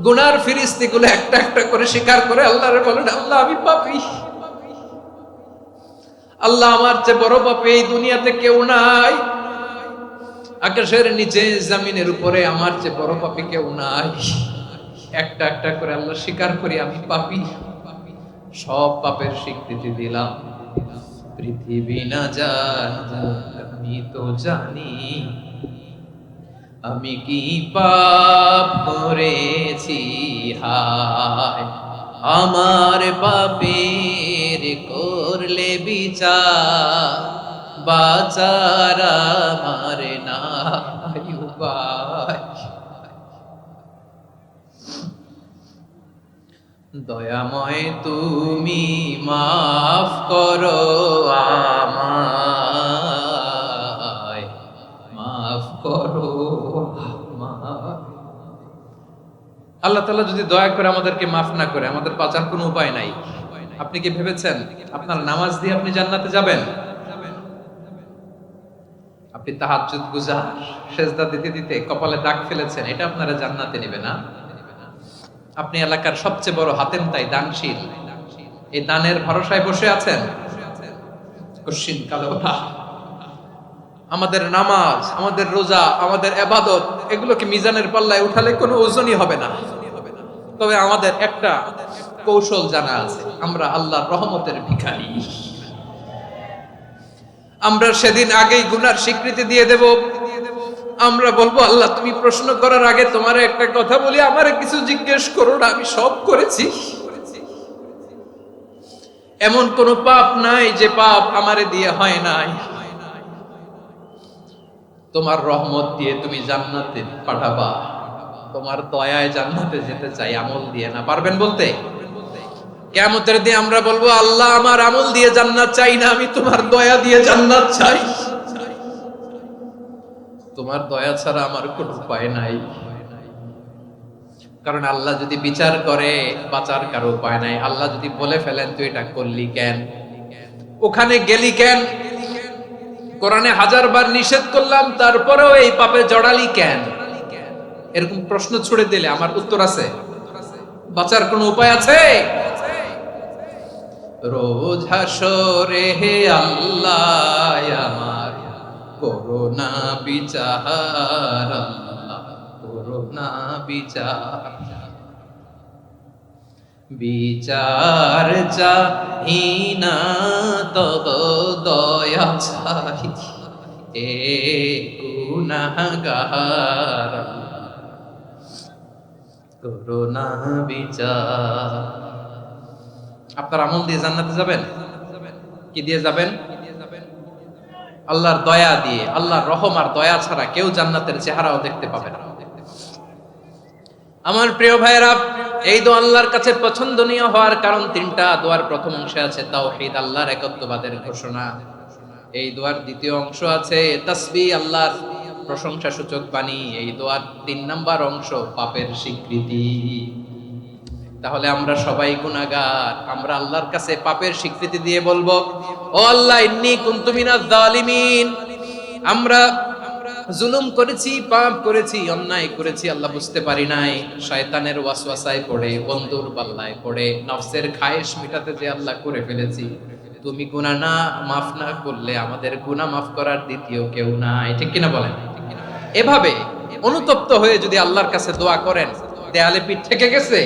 Speaker 1: গুনার ফিরিস্তিগুলো একটা একটা করে স্বীকার করে আল্লাহরে বলেন, আল্লাহ আমি পাপী, আল্লাহ আমার চেয়ে বড় পাপী এই দুনিয়াতে কেউ নাই, আকাশের নিচে জমিনের উপরে আমার চেয়ে বড় পাপী কেউ নাই। একটা একটা করে আল্লাহ স্বীকার করি আমি পাপী, সব পাপের স্বীকৃতি দিলাম। পৃথিবী না জানুক আমি তো জানি, আমি কি পাপ করেছি। হায় আমার পাপের করলে বিচার, বাঁচার আমার নাই উপায়। দয়াময় তুমি মাফ করো আমায়, মাফ করো আমায়। আল্লাহ তাআলা যদি দয়া করে আমাদেরকে মাফ না করে, আমাদের বাঁচার কোনো উপায় নাই। আপনি কি ভেবেছেন আপনার নামাজ দিয়ে আপনি জান্নাতে যাবেন? আপনি তাহাজ্জুদ গুজার, সেজদা দিতে দিতে কপালে দাগ ফেলেছেন, এটা আপনারা জান্নাতে নেবে না। আপনি এলাকার সবচেয়ে বড় হাতেম তাই দানশীল, এই দানের ভরসায় বসে আছেন, কশিন কালো ওঠা। আমাদের নামাজ, আমাদের রোজা, আমাদের ইবাদত, এগুলোকে মিজানের পাল্লায় উঠালে কোনো ওজনই হবে না। তবে আমাদের একটা কৌশল জানা আছে, আমরা আল্লাহর রহমতের ভিখারি। আমরা সেদিন আগেই গুনার স্বীকৃতি দিয়ে দেব। আমরা বলবো, আল্লাহ তুমি প্রশ্ন করার আগে তোমার একটা কথা বলি, আমারে কিছু জিজ্ঞেস করো না, আমি সব করেছি। এমন কোন পাপ নাই যে পাপ আমারে দিয়ে হয় নাই। তোমার রহমত দিয়ে তুমি জান্নাতে পাঠাবা, তোমার দয়ায় জান্নাতে যেতে চাই, আমল দিয়ে না। পারবেন বলতে? কিয়ামতের দিন আমরা বলবো, আল্লাহ আমার আমল দিয়ে জান্নাত চাই না, আমি তোমার দয়া দিয়ে জান্নাত চাই। তোমার দয়া ছাড়া আমার কোনো উপায় নাই। কারণ আল্লাহ যদি বিচার করে বাঁচার কারো উপায় নাই। আল্লাহ যদি বলে ফেলেন তুই এটা করলি কেন, ওখানে গেলি কেন, কোরআনে 1000 বার নিষেধ করলাম তারপরেও এই পাপে জড়ালি কেন, এরকম প্রশ্ন ছুড়ে দিলে আমার উত্তর আছে? বাঁচার কোনো উপায় আছে? রোজ হাসরে হে আল্লাহ আমার করোনা বিচার, আল্লাহ করোনা বিচার, বিচার চাহি না তব দয়া চাই, এ গুনাহগার করোনা বিচার। আপনার আমল দিয়ে জান্নাতে যাবেন? কি দিয়ে যাবেন? আল্লাহর দয়া দিয়ে। আল্লাহর রহম আর দয়া ছাড়া কেউ জান্নাতের চেহারাও দেখতে পাবে না। আমার প্রিয় ভাইয়েরা, এই দোয়া আল্লাহর কাছে পছন্দনীয় হওয়ার কারণ তিনটা। দোয়ার প্রথম অংশে আছে তাওহীদ, আল্লাহর একত্ববাদের ঘোষণা। এই দোয়ার দ্বিতীয় অংশ আছে তাসবিহ, আল্লাহর প্রশংসা সূচক বাণী। এই দোয়ার 3 নাম্বার অংশ পাপের স্বীকৃতি। তাহলে আমরা সবাই গুনাহগার, আমরা আল্লাহর কাছে পাপের স্বীকৃতি দিয়ে বলবো, ও আল্লাহ ইন্নী কুনতু মিনাজ জালিমিন, আমরা জুলুম করেছি, পাপ করেছি, অন্যায় করেছি, আল্লাহ বুঝতে পারি নাই, শয়তানের ওয়াসওয়াসায় পড়ে, বন্ধুর পাল্লায় পড়ে, নফসের খায়েশ মিটাতে যে আল্লাহ করে ফেলেছি। তুমি গুনাহ না মাফ না করলে আমাদের গুনাহ মাফ করার দ্বিতীয় কেউ নাই। ঠিক কিনা বলেন? এভাবে অনুতপ্ত হয়ে যদি আল্লাহর কাছে দোয়া করেন, দেয়ালে পিঠ থেকে গেছে,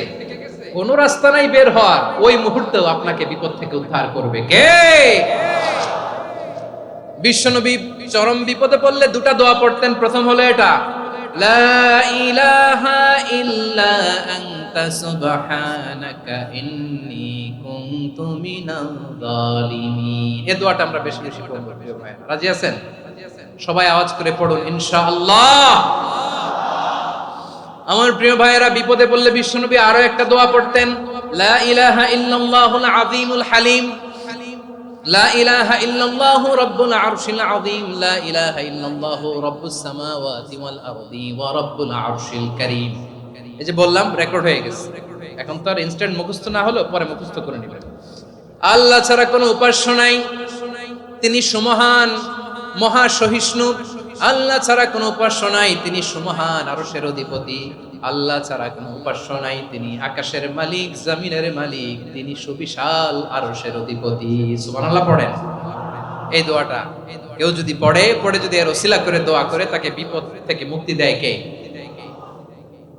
Speaker 1: কোনো রাস্তা নাই বের হওয়ার, ওই মুহূর্তেও আপনাকে বিপদ থেকে উদ্ধার করবে কে? বিশ্বনবী চরম বিপদে পড়লে দুটা দোয়া পড়তেন। প্রথম হলো এটা, লা ইলাহা ইল্লা আনতা সুবহানাকা ইন্নী কুনতু মিনাল জালিমিন। এই দোয়াটা আমরা বেশি বেশি পড়ব প্রিয় ভাই। রাজি আছেন? সবাই আওয়াজ করে পড়ুন ইনশাআল্লাহ। আমার প্রিয় ভাইয়েরা, বিপদে পড়লে বিশ্বনবী আরো একটা দোয়া পড়তেন, লা ইলাহা ইল্লাল্লাহুল আযীমুল হালিম, লা ইলাহা ইল্লাল্লাহু রাব্বুল আরশিল আযীম, লা ইলাহা ইল্লাল্লাহু রাব্বুস সামাওয়াতি ওয়াল আরদি ওয়া রাব্বুল আরশিল কারীম। এই যে বললাম, রেকর্ড হয়ে গেছে। এখন তো আর ইনস্ট্যান্ট মুখস্থ না হলো, পরে মুখস্থ করে নেবেন। আল্লাহ ছাড়া কোনো উপাস্য নাই, তিনি সুমহান, মহা সহিষ্ণু। আল্লাহ ছাড়া কোনো উপাস্য নাই, তিনি সুমহান, আরশের অধিপতি। আল্লাহ ছাড়া কোনো উপাস্য নাই, তিনি আকাশের মালিক, জমিনের মালিক, তিনি সুবিশাল আরশের অধিপতি। সুবহানাল্লাহ পড়েন। এই দোয়াটা কেউ যদি পড়ে যদি এর ওসিলা করে দোয়া করে, তাকে বিপদ থেকে মুক্তি দেয় কে?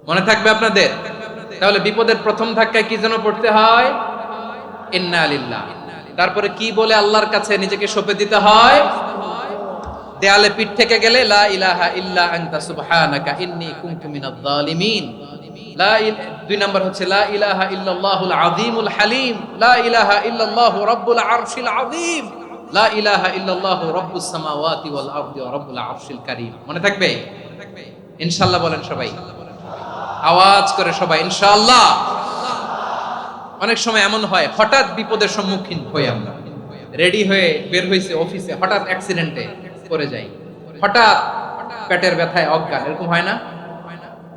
Speaker 1: মনে থাকবে আপনাদের? তাহলে বিপদের প্রথম ধাক্কায় কি যেন পড়তে হয়? ইন্না লিল্লাহ। তারপরে কি বলে আল্লাহর কাছে নিজেকে সঁপে দিতে হয়? দেয়ালে পিঠ থেকে গেলে লা ইলাহা ইল্লা আনতা সুবহানাকা ইন্নী কুনতু মিনাজ জালিমিন। 2 নাম্বার হচ্ছে লা ইলাহা ইল্লাল্লাহুল আযীমুল হালিম, লা ইলাহা ইল্লাল্লাহু রাব্বুল আরশিল আযীম, লা ইলাহা ইল্লাল্লাহু রাব্বুস সামাওয়াতি ওয়াল আরদি ওয়া রাব্বুল আরশিল কারীম। মনে থাকবে? ইনশাআল্লাহ বলেন সবাই, আওয়াজ করে সবাই ইনশাআল্লাহ। অনেক সময় এমন হয়, হঠাৎ বিপদের সম্মুখীন হই আমরা, রেডি হয়ে বের হইছে অফিসে, হঠাৎ অ্যাক্সিডেন্টে পড়ে যাই, হঠাৎ পেটের ব্যথায় অজ্ঞান, এরকম হয় না?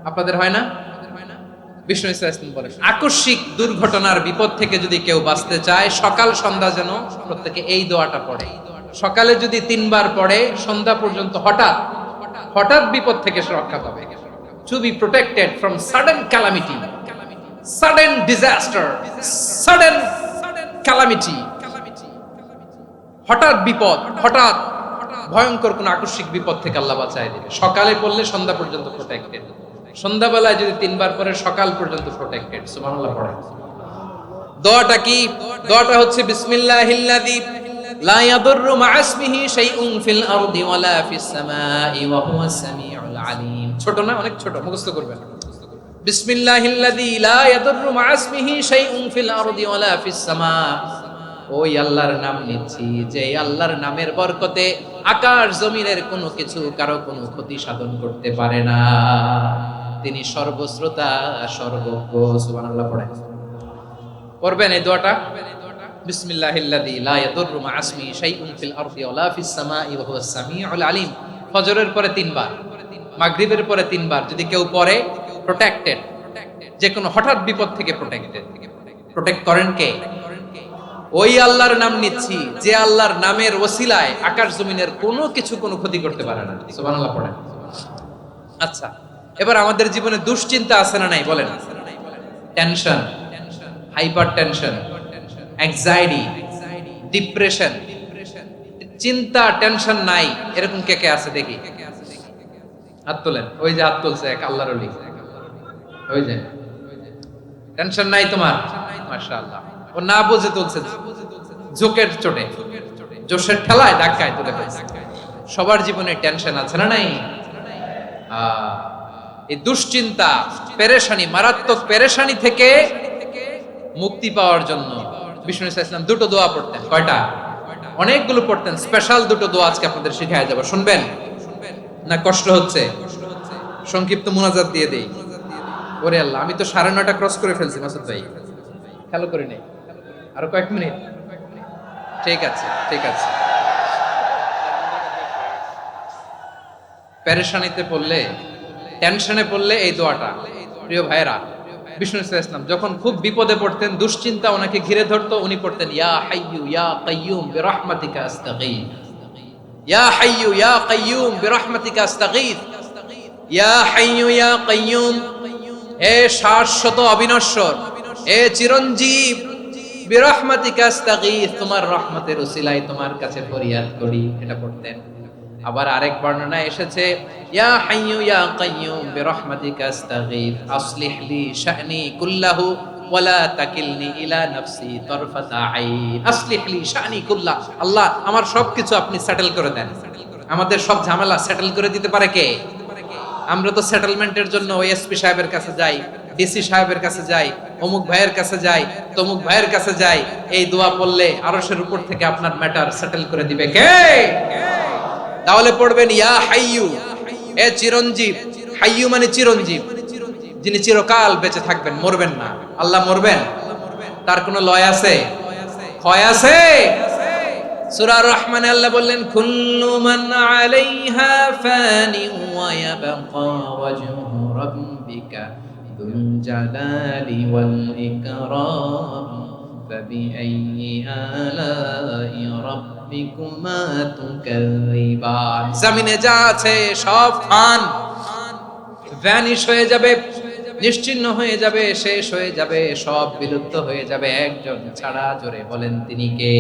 Speaker 1: আপনাদের হয় না? বিষ্ণু ইসলাম বলেন, আকস্মিক দুর্ঘটনার বিপদ থেকে যদি কেউ বাঁচতে চায়, সকাল সন্ধ্যা যেন প্রত্যেকে এই দোয়াটা পড়ে। সকালে যদি 3 বার পড়ে, সন্ধ্যা পর্যন্ত হঠাৎ হঠাৎ বিপদ থেকে সে রক্ষা পাবে। To be protected from sudden calamity, sudden disaster, sudden calamity, হঠাৎ বিপদ, হঠাৎ ভয়ঙ্কর কোন আকস্মিক বিপদ থেকে আল্লাহ বাঁচায় দিবে। সকালে পড়লে সন্ধ্যা পর্যন্ত প্রোটেক্টেড, সন্ধ্যাবেলায় যদি 3 বার পরে সকাল পর্যন্ত প্রোটেক্টেড। সুবহানাল্লাহ পড়েন। দোয়াটা কি? দোয়াটা হচ্ছে বিসমিল্লাহিল্লাযী লা ইয়াদুররু মা ইসমিহি শাইউন ফিল আরদি ওয়ালা ফিস সামাই ওয়া হুয়াস সামিউল আলিম। ছোট না? অনেক ছোট, মুখস্থ করবেন। বিসমিল্লাহিল্লাযী লা ইয়াদুররু মা ইসমিহি শাইউন ফিল আরদি ওয়ালা ফিস সামা ওই আল্লাহর নাম নিচ্ছি যে আল্লাহর নামের বরকতে আকাশ জমিনের কোনো কিছু কারো কোনো ক্ষতি সাধন করতে পারে না। তিনি সর্বশ্রোতা সর্বজ্ঞ। সুবহানাল্লাহ পড়েন, পড়বেন এই দোয়াটা। বিসমিল্লাহিল্লাযী লা ইয়াদুররু মা ইসমিহি শাইউন ফিল আরদি ওয়ালা ফিস সামাই ওয়া হুয়াস সামিউল আলিম। ফজরের পরে 3 বার, মাগরিবের পরে 3 বার যদি কেউ পড়ে প্রোটেক্টেড, যে কোনো হঠাৎ বিপদ থেকে প্রোটেক্টেড। প্রোটেক্ট করেন কে? ওই আল্লাহর নাম নিচ্ছি যে আল্লাহর নামের ওসিলায় আকাশ জমিনের কোনো কিছু কোনো ক্ষতি করতে পারে না। সুবহানাল্লাহ পড়েন। আচ্ছা, এবার আমাদের জীবনে দুশ্চিন্তা আছে না নাই বলেন? Tension, hyper tension, anxiety, depression, চিন্তা টেনশন নাই এরকম কে কে আছে দেখি? হাত তোলেন। ওই যে হাত তুলছে এক আল্লাহর ওলি, ওই যে টেনশন নাই তোমার, মাশাআল্লাহ। ও না বুঝে তুলছে, জোকের চোটে, জোশের ঠেলায় ধাক্কায় তুলে ফেলছে। সবার জীবনে টেনশন আছে না নাই? এই দুশ্চিন্তা, পেরেশানি, মারাত্মক পেরেশানি থেকে মুক্তি পাওয়ার জন্য বিষ্ণু ইসলাম দুটো দোয়া পড়তেন। কয়টা? অনেকগুলো পড়তেন। স্পেশাল দুটো দোয়া আজকে আপনাদের শিখায় যাব, শুনবেন না? কষ্ট হচ্ছে? সংক্ষিপ্ত মুনাজাত দিয়ে দেই। ওরে আল্লাহ, আমি তো 9:30 ক্রস করে ফেলছি মাসুদ ভাই, খেয়াল করি নাই। আরো কয়েক মিনিট? ঠিক আছে, ঠিক আছে। পেরেশানিতে পড়লে, টেনশনে পড়লে এই দোয়াটা, প্রিয় ভাইরা, বিষ্ণু ইসলাম যখন খুব বিপদে পড়তেন, দুশ্চিন্তা ওনাকে ঘিরে ধরতো, উনি পড়তেন ইয়া হাইয়ু ইয়া কাইয়ুম বিরহমাতিকা আস্তাগীথ, ইয়া হাইয়ু ইয়া কাইয়ুম বিরহমাতিকা আস্তাগীথ, ইয়া হাইয়ু ইয়া কাইয়ুম, হে শাশ্বত অবিনশ্বর, হে চিরঞ্জীব, বিরহমাতিকা আস্তাগীথ, তোমার রহমতের উসিলায় তোমার কাছে ফরিয়াদ করি। এটা পড়তেন। আবার আরেক বর্ণনায় এসেছে ইয়া হাইয়ু ইয়া কাইয়ুম বিরহমাতিকা আস্তাগীথ আসলিহ লি শা'নি কুল্লাহু ওয়ালা তাকিলনি ইলা নাফসি তারফাতা আইন। আসলিহ লি শা'নি কুল্লাহ, আল্লাহ আমার সবকিছু আপনি সেটেল করে দেন। আমাদের সব ঝামেলা সেটেল করে দিতে পারে কে? আমরা তো সেটেলমেন্টের জন্য ওএসপি সাহেবের কাছে যাই, ডিসি সাহেবের কাছে যাই, অমুক ভাইয়ের কাছে যাই, তমুক ভাইয়ের কাছে যাই। এই দোয়া পড়লে আরশের উপর থেকে আপনার ম্যাটার সেটেল করে দিবে কে? তাহলে পড়বেন ইয়া হাইয়ু, এ চিরঞ্জীব। হাইয়ু মানে চিরঞ্জীব, যিনি চিরকাল বেঁচে থাকবেন, মরবেন না। আল্লাহ মরবেন? তার কোনো লয় আছে? ক্ষয় আছে? সূরা আর-রহমানে আল্লাহ বললেন কুল্লু মান আলাইহা ফানি ওয়া ইয়াবকা ওয়াজহু রাব্বিকা যুল জালালি ওয়াল ইকরাম ফাবিআইয়ি আলাই রাব্বিকুমা তুকাযিবান। জমিনে যা আছে সব ফান, ভ্যানিশ হয়ে যাবে, নিশ্চিহ্ন হয়ে যাবে, শেষ হয়ে যাবে, সব বিলুপ্ত হয়ে যাবে, একজন ছাড়া। জোরে বলেন তিনি কে?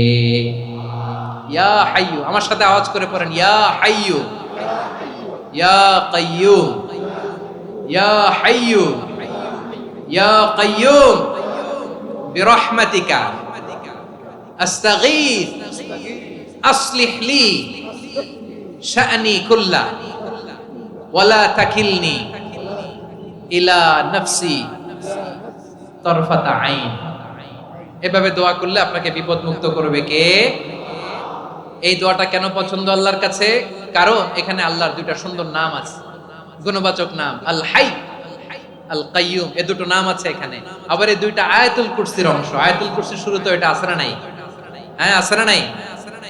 Speaker 1: ইয়া হাইয়ু। আমার সাথে আওয়াজ করে পড়েন ইয়া হাইয়ু ইয়া কাইয়ুম ইয়া হাইয়ু ইয়া কাইয়ুম বিরহমাতিকা আস্তাগীথ আসলিহ লি শা'নি কুল্লা ওয়ালা তাকিলনি ইলা নাফসি তারফাতা আইন। এভাবে দোয়া করলে আপনাকে বিপদ মুক্ত করবে কে? এই দোয়াটা কেন পছন্দ আল্লাহর কাছে? কারণ এখানে আল্লাহর দুইটা সুন্দর নাম আছে, গুণবাচক নাম, আল হাই, আল কাইয়ুম। এই দুটো নাম আছে এখানে। আবার এই দুইটা আয়াতুল কুরসির অংশ। আয়াতুল কুরসির শুরুতে এটা আছে না নাই? হ্যাঁ, আছে না নাই?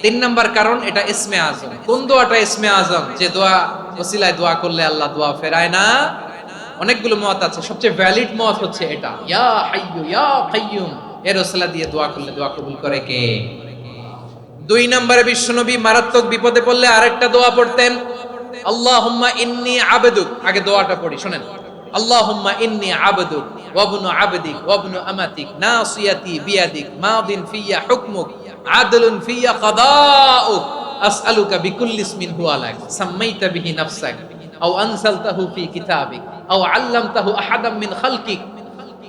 Speaker 1: 3 নাম্বার কারণ এটা ইসমে আজম। কোন দোয়াটা ইসমে আজম? যে দোয়া ওসিলায় দোয়া করলে আল্লাহ দোয়া ফেরায় না। অনেকগুলো মত আছে, সবচেয়ে ভ্যালিড মত হচ্ছে এটা, ইয়া হাইয়ু ইয়া কাইয়ুম। এর ওসিলা দিয়ে দোয়া করলে দোয়া কবুল করে কে? 2 নম্বরে বিশ্বনবী মারাত্মক বিপদে পড়লে আরেকটা দোয়া পড়তেন, আল্লাহুম্মা ইন্নী আবদুক। আগে দোয়াটা পড়ি, শুনেন। আল্লাহুম্মা ইন্নী আবদুক ওয়া ইবনু আবদিক ওয়া ইবনু আমাতিক নাসিয়াতি বিয়াদিক মাদিন ফিয়া হুকমুক আদলুন ফিয়া কাদাউক আসআলুকা বিকুল্লি ইসমিন হুয়া লাক সাম্মাইতা বিহি নাফসাক আও আনসালতাহু ফি কিতাবিক আও আল্লামতাহু আহাদাম মিন খালকিক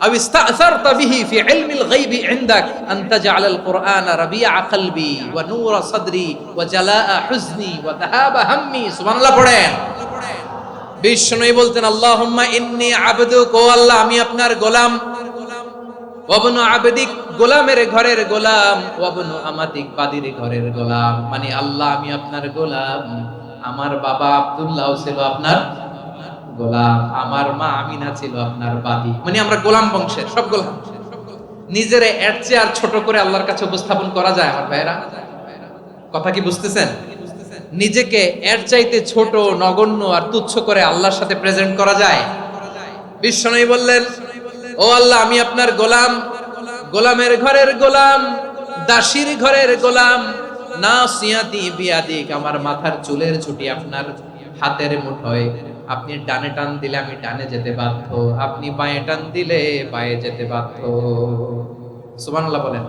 Speaker 1: আও ইস্তা'সারতা বিহি ফি ইলমিল গায়বি ইনদাক আন তাজআলাল কুরআনা রাবিআ কলবি ওয়া নূরা সাদরি ওয়া জালাআ হুজনি ওয়া যাহাবা হাম্মি। সুবহানাল্লাহ পড়েন। বিষ্ণুই বলতেন আল্লাহুম্মা ইন্নী আবদুক, ও আল্লাহ আমি আপনার গোলাম, ওয়াবনু আবেদিক, গোলামের ঘরের গোলাম, ওয়াবনু আমাতিক, বাদির ঘরের গোলাম। মানে আল্লাহ আমি আপনার গোলাম, আমার বাবা আব্দুল্লাহ ছিল আপনার গোলাম, আমার মা আমিনা ছিল আপনার বাদী। মানে আমরা গোলাম বংশের সব গোলাম। নিজেরে এর চেয়ে আর ছোট করে আল্লাহর কাছে উপস্থাপন করা যায় আমার ভাইরা? কথা কি বুঝতেছেন? নিজেকে এর চাইতে ছোট, নগণ্য আর তুচ্ছ করে আল্লাহর সাথে প্রেজেন্ট করা যায়? বিশ্বনবী বললেন, ও আল্লাহ আমি আপনার গোলাম, গোলামের ঘরের গোলাম, দাসীর ঘরের গোলাম। নাসিয়াতি বিয়াদিক, আমার মাথার চুলের ছুটি আপনার হাতের মুঠোয়। আপনি ডানে টান দিলে আমি ডানে যেতে বাধ্য, আপনি বাঁয়ে টান দিলে বাঁয়ে যেতে বাধ্য। সুবহানাল্লাহ বলেন।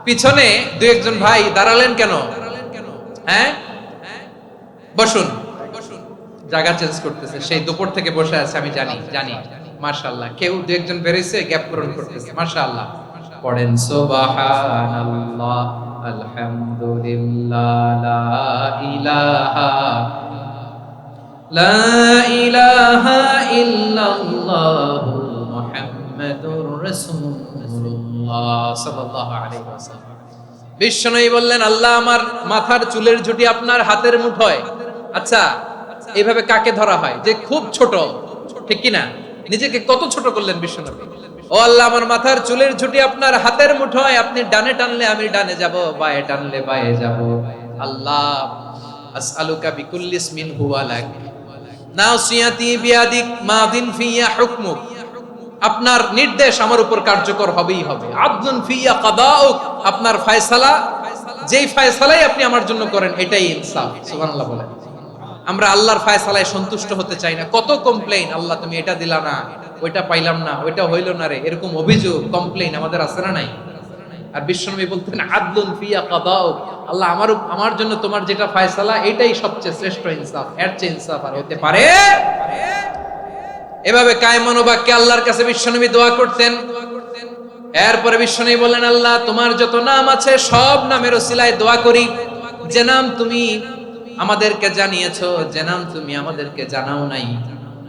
Speaker 1: পিছনে দু একজন ভাই দাঁড়ালেন কেন? হ্যাঁ, বসুন। জায়গা চেঞ্জ করতেছে, সেই দুপুর থেকে বসে আছে আমি জানি জানি। মাশাআল্লাহ, কেউ দু একজন বেরিয়েছে, গ্যাপ পূরণ করতেছে। মাশাআল্লাহ, পড়েন সুবহানাল্লাহ, আলহামদুলিল্লাহ, লা ইলাহা ইল্লাল্লাহ, মুহাম্মাদুর রাসূলুল্লাহ সাল্লাল্লাহু আলাইহি ওয়াসাল্লাম। বিশ্বনবী বললেন, আল্লাহ আমার মাথার চুলের ঝুঁটি আপনার হাতের মুঠোয়। আচ্ছা, এইভাবে কাকে ধরা হয়? যে খুব ছোট, ঠিক কি না? নিজেকে কত ছোট করলেন বিশ্বনবী। ও আল্লাহ আমার মাথার চুলের ঝুঁটি আপনার হাতের মুঠোয়, আপনি ডানে টানলে আমি ডানে যাব, বাঁয়ে টানলে বাঁয়ে যাব। আল্লাহ আসআলুকা বিকুল্লি ইসমিন হুয়া লাক, নাসিয়াতি বিয়াদিক, মাদিন ফিয়া হুকমুক। আপনার নির্দেশ আমার উপর কার্যকর হবেই হবে। আদলুন ফিয়া কাদাউক, আপনার ফয়সালা, যেই ফয়সালাই আপনি আমার জন্য করেন এটাই ইনসাফ। সুবহানাল্লাহ বলেন। আমরা আল্লাহর ফয়সালায় সন্তুষ্ট হতে চাই না। কত কমপ্লেইন, আল্লাহ তুমি এটা দিলা না, ওইটা পাইলাম না, ওইটা হইল না রে, এরকম অভিযোগ, কমপ্লেইন আমাদের আছে না নাই? আর বিশ্বনবী বলতেন আদলুন ফিয়া কাদাউক, আল্লাহ আমার জন্য তোমার যেটা ফয়সালা এটাই সবচেয়ে শ্রেষ্ঠ ইনসাফ, এর চেয়ে ইনসাফ আর হতে পারে? এভাবে কায় মনোবাক্যে আল্লাহর কাছে বিশ্বনবী দোয়া করতেন। এরপরে বিশ্বনবী বললেন, আল্লাহ তোমার যত নাম আছে সব নামের ওসিলায় দোয়া করি, যে নাম তুমি আমাদেরকে জানিয়েছো, যে নাম তুমি আমাদেরকে জানাও নাই,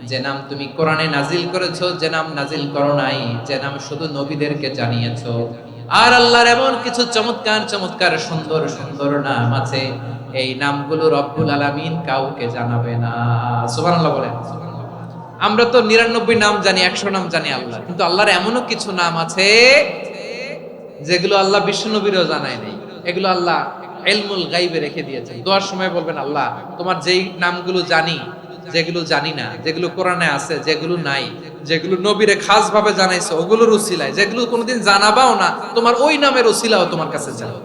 Speaker 1: যে নাম তুমি কোরআনে নাজিল করেছো, যে নাম নাজিল করো নাই, যে নাম শুধু নবীদেরকে জানিয়েছো। আর আল্লাহর এমন কিছু চমৎকার চমৎকার সুন্দর সুন্দর নাম আছে, এই নামগুলো রব্বুল আলামিন কাউকে জানাবে না। সুবহানাল্লাহ বলেন। আমরা তো 99 নাম জানি, 100 নাম জানি আল্লাহ, কিন্তু আল্লাহর এমনও কিছু নাম আছে যেগুলো আল্লাহ বিশ্বনবীরও জানায় নাই। এগুলো আল্লাহ ইলমুল গায়বে রেখে দিয়েছেন। দোয়ার সময় বলবেন, আল্লাহ তোমার যেই নামগুলো জানি, যেগুলো জানি না, যেগুলো কোরআনে আছে, যেগুলো নাই, যেগুলো নবীরে খাস ভাবে জানাইছো ওগুলোর উসিলায়, যেগুলো কোনোদিন জানাবাও না তোমার ওই নামের উসিলাও তোমার কাছে চাও।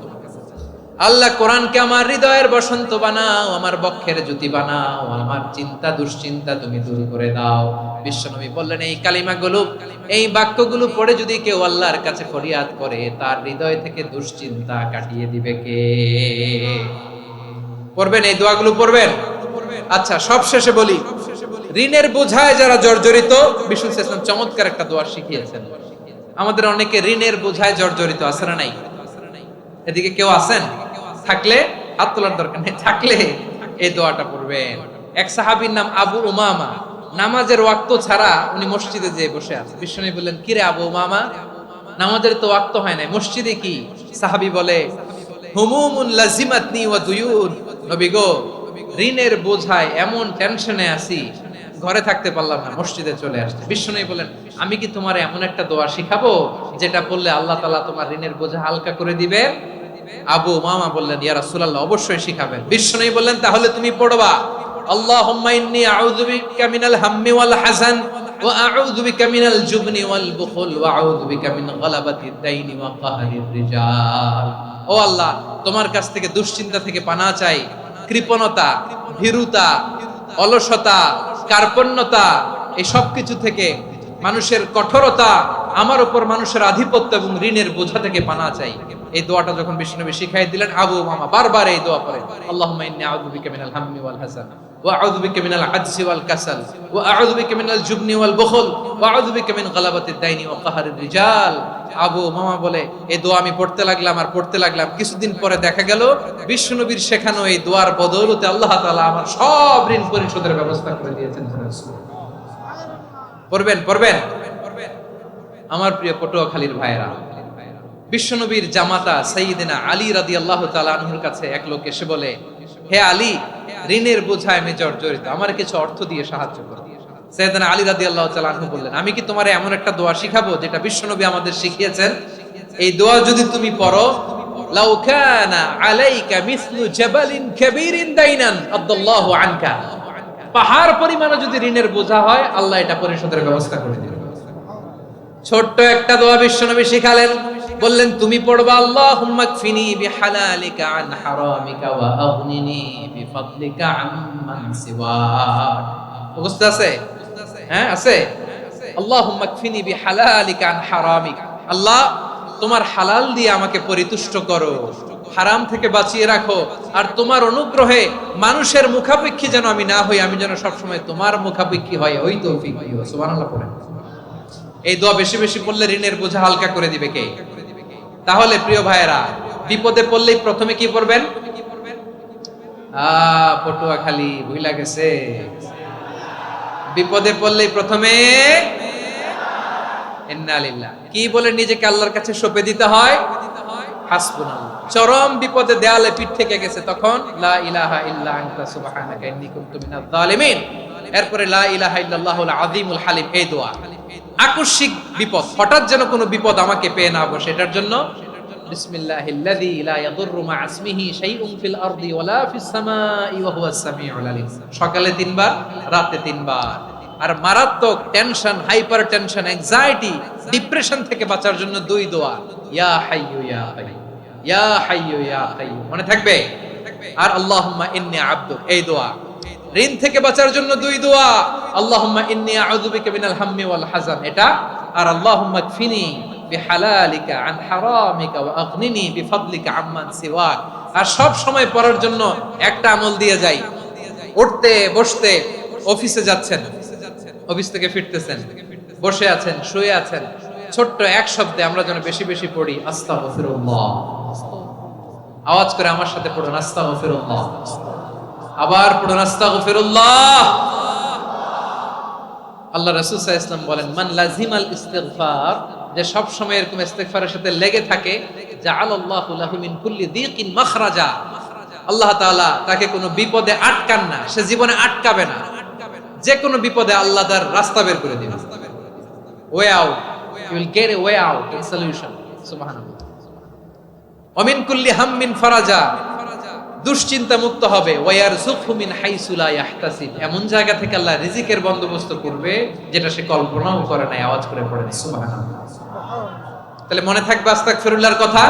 Speaker 1: আল্লাহ কোরআনকে আমার হৃদয়ের বসন্ত বানাও, আমার বক্ষের জ্যোতি বানাও, আমার চিন্তা দুশ্চিন্তা তুমি দূর করে দাও। বিশ্বনবী বললেন, এই কালিমাগুলো, এই বাক্যগুলো পড়ে যদি কেউ আল্লাহর কাছে ফরিয়াদ করে, তার হৃদয় থেকে দুশ্চিন্তা কাটিয়ে দিবে কে? পড়বেন, এই দোয়াগুলো পড়বেন। আচ্ছা, সব শেষে বলি, ঋণের বোঝায় যারা জর্জরিত, বিষ্ণু ইসলাম চমৎকার একটা দোয়া শিখিয়েছেন। আমাদের অনেকে ঋণের বোঝায় জর্জরিত, আছে না নাই? এদিকে কেউ আছেন? থাকলে হাত তোলার দরকার নেই, থাকলে এই দোয়াটা পড়বেন। এক সাহাবীর নাম আবু উমামা, নামাজের ওয়াক্ত ছাড়া উনি মসজিদে যেয়ে বসে আছে। বিশ্বনবী বললেন, কি রে আবু উমামা, নামাজের তো ওয়াক্ত হয় নাই, মসজিদে কি? সাহাবী বলে, হুমুমুন লাজিমাতনি ওয়া দুয়ুন, নবী গো ঋণের বোঝায় এমন টেনশনে আছি, ঘরে থাকতে পারলাম না, মসজিদে চলে আসছে। বিশ্বনবী বলেন, আমি কি তোমার এমন একটা দোয়া শিখাবো যেটা বললে আল্লাহ তাআলা তোমার ঋণের বোঝা হালকা করে দিবেন? আবু উমামা বললেন, ইয়া রাসূলুল্লাহ অবশ্যই শিখাবেন। বিশ্বনবী বললেন, তাহলে তুমি পড়বা, আল্লাহুম্মা ইন্নী আউযু বিকা মিনাল হাম্মি ওয়াল হাযান ওয়া আউযু বিকা মিনাল জুবনি ওয়াল বুখল ওয়া আউযু বিকা মিন গালাবাতিদ দাইনি ওয়া কাহরির রিজাল। ও আল্লাহ, তোমার কাছ থেকে দুশ্চিন্তা থেকে পানাহ চাই, কৃপণতা, ভীরুতা, অলসতা, কার্পণ্যতা, এই সব কিছু থেকে, মানুষের কঠোরতা, আমার উপর মানুষের আধিপত্য এবং ঋণের বোঝা থেকে পানাহ চাই। এই দোয়াটা যখন বিশ্বনবী শিখাই দিলেন, আবু উমামা বারবার এই দোয়া পড়েন, আল্লাহুম্মা ইন্নী আউযু বিকা মিনাল হাম্মি ওয়াল হাযান ওয়া আউযু বিকা মিনাল আজজি ওয়াল কাসাল ওয়া আউযু বিকা মিনাল জুবনি ওয়াল বুখল ওয়া আউযু বিকা মিন গালাবাতিদ দাইনি ওয়া কাহরির রিজাল। আবু উমামা বলে, এই দোয়া আমি পড়তে লাগলাম আর পড়তে লাগলাম, কিছুদিন পরে দেখা গেল বিশ্বনবীর শেখানো এই দোয়ার বদৌলতে আল্লাহ তাআলা আমার সব ঋণ পরিশোধের ব্যবস্থা করে দিয়েছেন। পড়বেন পড়বেন। আমার প্রিয় পটুয়াখালীর ভাইয়েরা, বিশ্বনবীর জামাতা সাইয়্যিদিনা আলী রাদিয়াল্লাহু তাআলা আনহুর কাছে এক লোক এসে বলে, হে আলী, ঋণের বোঝায় আমি জর্জরিত, আমার কিছু অর্থ দিয়ে সাহায্য করো। সাইয়্যিদিনা আলী রাদিয়াল্লাহু তাআলা আনহু বললেন, আমি কি তোমারে এমন একটা দোয়া শিখাবো যেটা বিশ্বনবী আমাদের শিখিয়েছেন? এই দোয়া যদি তুমি পড়ো, লাউ কানা আলাইকা মিসলু জাবালিন কাবীরিন দাইনান আদাল্লাহু আনকা, পাহাড় পরিমাণে যদি ঋণের বোঝা হয়, আল্লাহ এটা পরিশোধের ব্যবস্থা করে দিবেন। ছোট্ট একটা দোয়া বিশ্বনবী শিখালেন, বললেন তুমি পড়বা, আল্লাহুম্মা কফিনি বিহালালিকা আন হারামিকা ওয়া আগনিনি বিফাদলিকা আম্মান সিওয়াক। মুখস্থ আছে? হ্যাঁ আছে। আল্লাহুম্মা কফিনি বিহালালিকা আন হারামিক, আল্লাহ তোমার হালাল দিয়ে আমাকে পরিতুষ্ট করো, হারাম থেকে বাঁচিয়ে রাখো, আর তোমার অনুগ্রহে মানুষের মুখাপেক্ষী যেন আমি না হই, আমি যেন সবসময় তোমার মুখাপেক্ষী হই, ওই তৌফিক দিও। সুবহানাল্লাহ পড়েন। এই দোয়া বেশি বেশি পড়লে ঋণের বোঝা হালকা করে দিবে কে? তাহলে প্রিয় ভাইয়েরা, বিপদে পড়লেই প্রথমে কি পড়বেন? পটুয়াখালী ভুইলা গেছে। বিপদে পড়লেই প্রথমে ইন্না লিল্লাহ কি বলে নিজেকে আল্লাহর কাছে সঁপে দিতে হয়? হাসবুনাল্লাহ। চরম বিপদে দেয়ালে পিঠ থেকে গেছে, তখন লা ইলাহা ইল্লা আনতা সুবহানাকা ইন্নী কুনতু মিনাজ জালিমিন। এরপরে লা ইলাহা ইল্লাল্লাহুল আযীমুল হালিম, এই দোয়া। আকস্মিক বিপদ, হঠাৎ যেন কোনো বিপদ আমাকে পেয়ে না বসে, এটার জন্য বিসমিল্লাহিল্লাযী লা ইয়াদুররু মা ইসমিহি শাইউন ফিল আরদি ওয়ালা ফিস সামাই ওয়া হুয়াস সামিউল আলিম। সকালে 3 বার, রাতে 3 বার। আর মারাত্মক tension, hyper tension, anxiety, depression থেকে বাঁচার জন্য 2 দোয়া, ইয়া হাইয়্যু ইয়া কাইয়্যুম, ইয়া হাইয়্যু ইয়া কাইয়্যুম, মনে থাকবে? আর আল্লাহুম্মা ইন্নী আবদুক, এই দোয়া। ঋণ থেকে বাঁচার জন্য 2 দোয়া, আল্লাহুম্মা ইন্নী আউযু বিকা মিনাল হাম্মি ওয়াল হাযান, এটা। আর আল্লাহুম্মা কফিনি বিহালালিকা আন হারামিকা ওয়া আগনিনি বিফাদলিকা আম্মান সিওয়াক। আর সব সময় পড়ার জন্য একটা আমল দিয়ে যাই, উঠতে বসতে, অফিসে যাচ্ছেন, অফিস থেকে ফিরতেছেন, বসে আছেন, শুয়ে আছেন, ছোট্ট এক শব্দে আমরা যেন বেশি বেশি পড়ি আস্তাগফিরুল্লাহ। আওয়াজ করে আমার সাথে পড়ুন আস্তাগফিরুল্লাহ। আবার পড়ুন আস্তাগফিরুল্লাহ। আল্লাহ রাসূল সাল্লাল্লাহু আলাইহি ওয়াসাল্লাম বলেন, মান লাজিমাল ইস্তিগফার, যে সব সময় এরকম ইস্তিগফারের সাথে লেগে থাকে, জাআলাল্লাহু লাহু মিন কুল্লি যিকিন মাখরাজা, আল্লাহ তাআলা তাকে কোনো বিপদে আটকান না, সে জীবনে আটকাবে না, যে কোনো বিপদে আল্লাহ তার রাস্তা বের করে দিবেন। Way out, you will get a way out, a solution. সুবহানাল্লাহ। ওয়া মিন কুল্লি হাম্মিন ফারাজা, দুশ্চিন্তা মুক্ত হবে। ওয়ারযুকহু মিন হাইসু লা ইয়াহতাসিব, এমন জায়গা থেকে আল্লাহ রিজিকের বন্দোবস্ত করবে যেটা সে কল্পনাও করে নাই। আওয়াজ করে পড়েন সুবহানাল্লাহ। তাহলে মনে থাকবে আস্তাগফিরুল্লাহর কথা।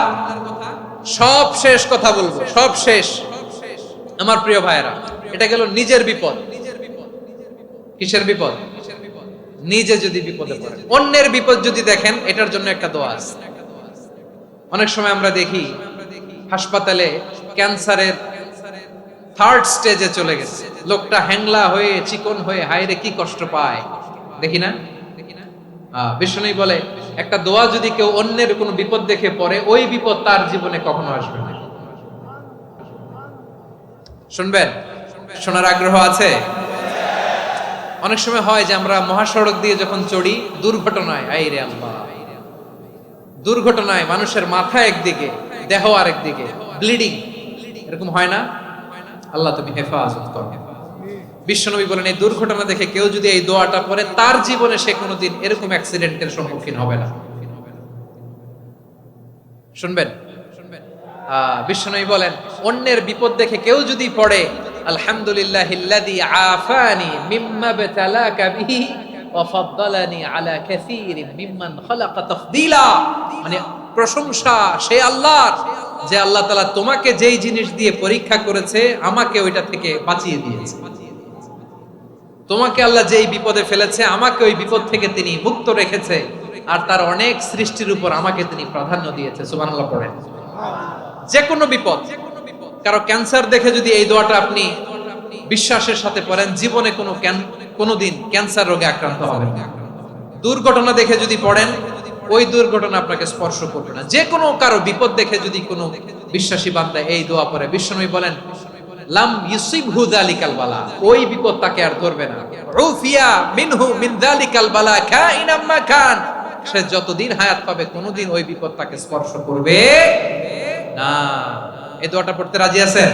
Speaker 1: সব শেষ কথা বলবো, সব শেষ আমার প্রিয় ভাইয়েরা। এটা গেল নিজের বিপদ। কিসের বিপদ? নিজে যদি বিপদে পড়েন। অন্যের বিপদ যদি দেখেন, এটার জন্য একটা দোয়া আছে। অনেক সময় আমরা দেখি হাসপাতালে ক্যান্সারের 3rd স্টেজে চলে গেছে, লোকটা হ্যাংলা হয়ে, চিকন হয়ে, হায়রে কি কষ্ট পায়, দেখি না? বিষ্ণুই বলে, একটা দোয়া যদি কেউ অন্যের কোনো বিপদ দেখে পড়ে, ওই বিপদ তার জীবনে কখনো আসবে না। শুনবেন? শোনার আগ্রহ আছে? অনেক সময় হয় যে আমরা মহাসড়ক দিয়ে যখন চড়ি, দুর্ঘটনায়, আইরে আল্লাহ, দুর্ঘটনায় মানুষের মাথা একদিকে, দেহ আরেকদিকে, ব্লিডিং, এরকম হয় না? আল্লাহ তুমি হেফাজত করো। বিশ্বনবী বলেন, এই দুর্ঘটনা দেখে কেউ যদি এই দোয়াটা পড়ে, তার জীবনে সে কোনোদিন এরকম অ্যাক্সিডেন্টের সম্মুখীন হবে না। শুনবেন? বিশ্বনবী বলেন, অন্যের বিপদ দেখে কেউ যদি পড়ে, আলহামদুলিল্লাহিল্লাযী আফানি মিম্মা বাতালাকা বিহি ওয়া ফাদ্দালানি আলা কাসীরিন মিম্মান খালাকা তাফদীলা, মানে প্রশংসা সেই আল্লাহর, যে আল্লাহ তাআলা তোমাকে যেই জিনিস দিয়ে পরীক্ষা করেছে, আমাকে ওইটা থেকে বাঁচিয়ে দিয়েছে। তোমাকে আল্লাহ যেই বিপদে ফেলেছে, আমাকে ওই বিপদ থেকে তিনি মুক্ত রেখেছে, আর তার অনেক সৃষ্টির উপর আমাকে তিনি প্রাধান্য দিয়েছে। সুবহানাল্লাহ পড়েন। যে কোনো বিপদ, কারো ক্যান্সার দেখে যদি এই দোয়াটা আপনি বিশ্বাসের সাথে পড়েন, জীবনে কোনোদিন ক্যান্সার রোগে আক্রান্ত হবেন না। দুর্ঘটনা দেখে যদি পড়েন, ওই দুর্ঘটনা আপনাকে স্পর্শ করবে না। যে কোনো কারো বিপদ দেখে যদি কোনো বিশ্বাসী বান্দা এই দোয়া পড়ে, বিশ্বনবী বলেন, লাম ইউসিবহু যালিকাল বালা, ওই বিপদ তাকে আর ধরবে না। উফিয়া মিনহু মিন যালিকাল বালা কাইনাম মা কান, সে যতদিন হায়াত পাবে কোনোদিন ওই বিপদ তাকে স্পর্শ করবে না। এই দোয়াটা পড়তে রাজি আছেন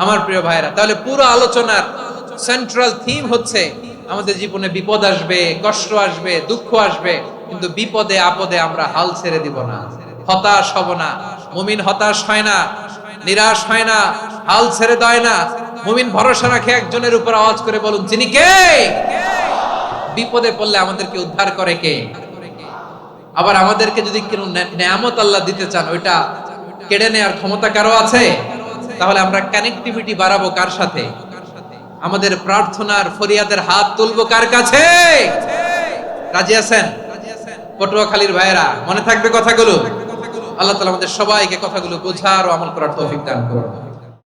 Speaker 1: আমার প্রিয় ভাইরা? তাহলে পুরো আলোচনার সেন্ট্রাল থিম হচ্ছে আমাদের জীবনে বিপদ আসবে, কষ্ট আসবে, দুঃখ আসবে, কিন্তু বিপদে আপদে আমরা হাল ছেড়ে দিব না, হতাশ হব না। মুমিন হতাশ হয় না, নিরাশ হয় না, হাল ছেড়ে দেয় না। মুমিন ভরসা রাখে একজনের উপর। আওয়াজ করে বলুন, যিনি কে? বিপদে পড়লে আমাদেরকে উদ্ধার করে কে? আবার আমাদেরকে যদি কোনো নেয়ামত আল্লাহ দিতে চান, ওইটা কেড়ে নেওয়ার ক্ষমতা কারো আছে? তাহলে আমরা কানেক্টিভিটি বাড়াবো কার সাথে? আমাদের প্রার্থনার ফরিয়াদের হাত তুলবো কার কাছে? রাজি আছেন পটুয়াখালীর ভাইয়েরা? মনে থাকবে কথাগুলো? আল্লাহ তাআলা আমাদের সবাইকে কথাগুলো বোঝার ও আমল করার তৌফিক দান করুন।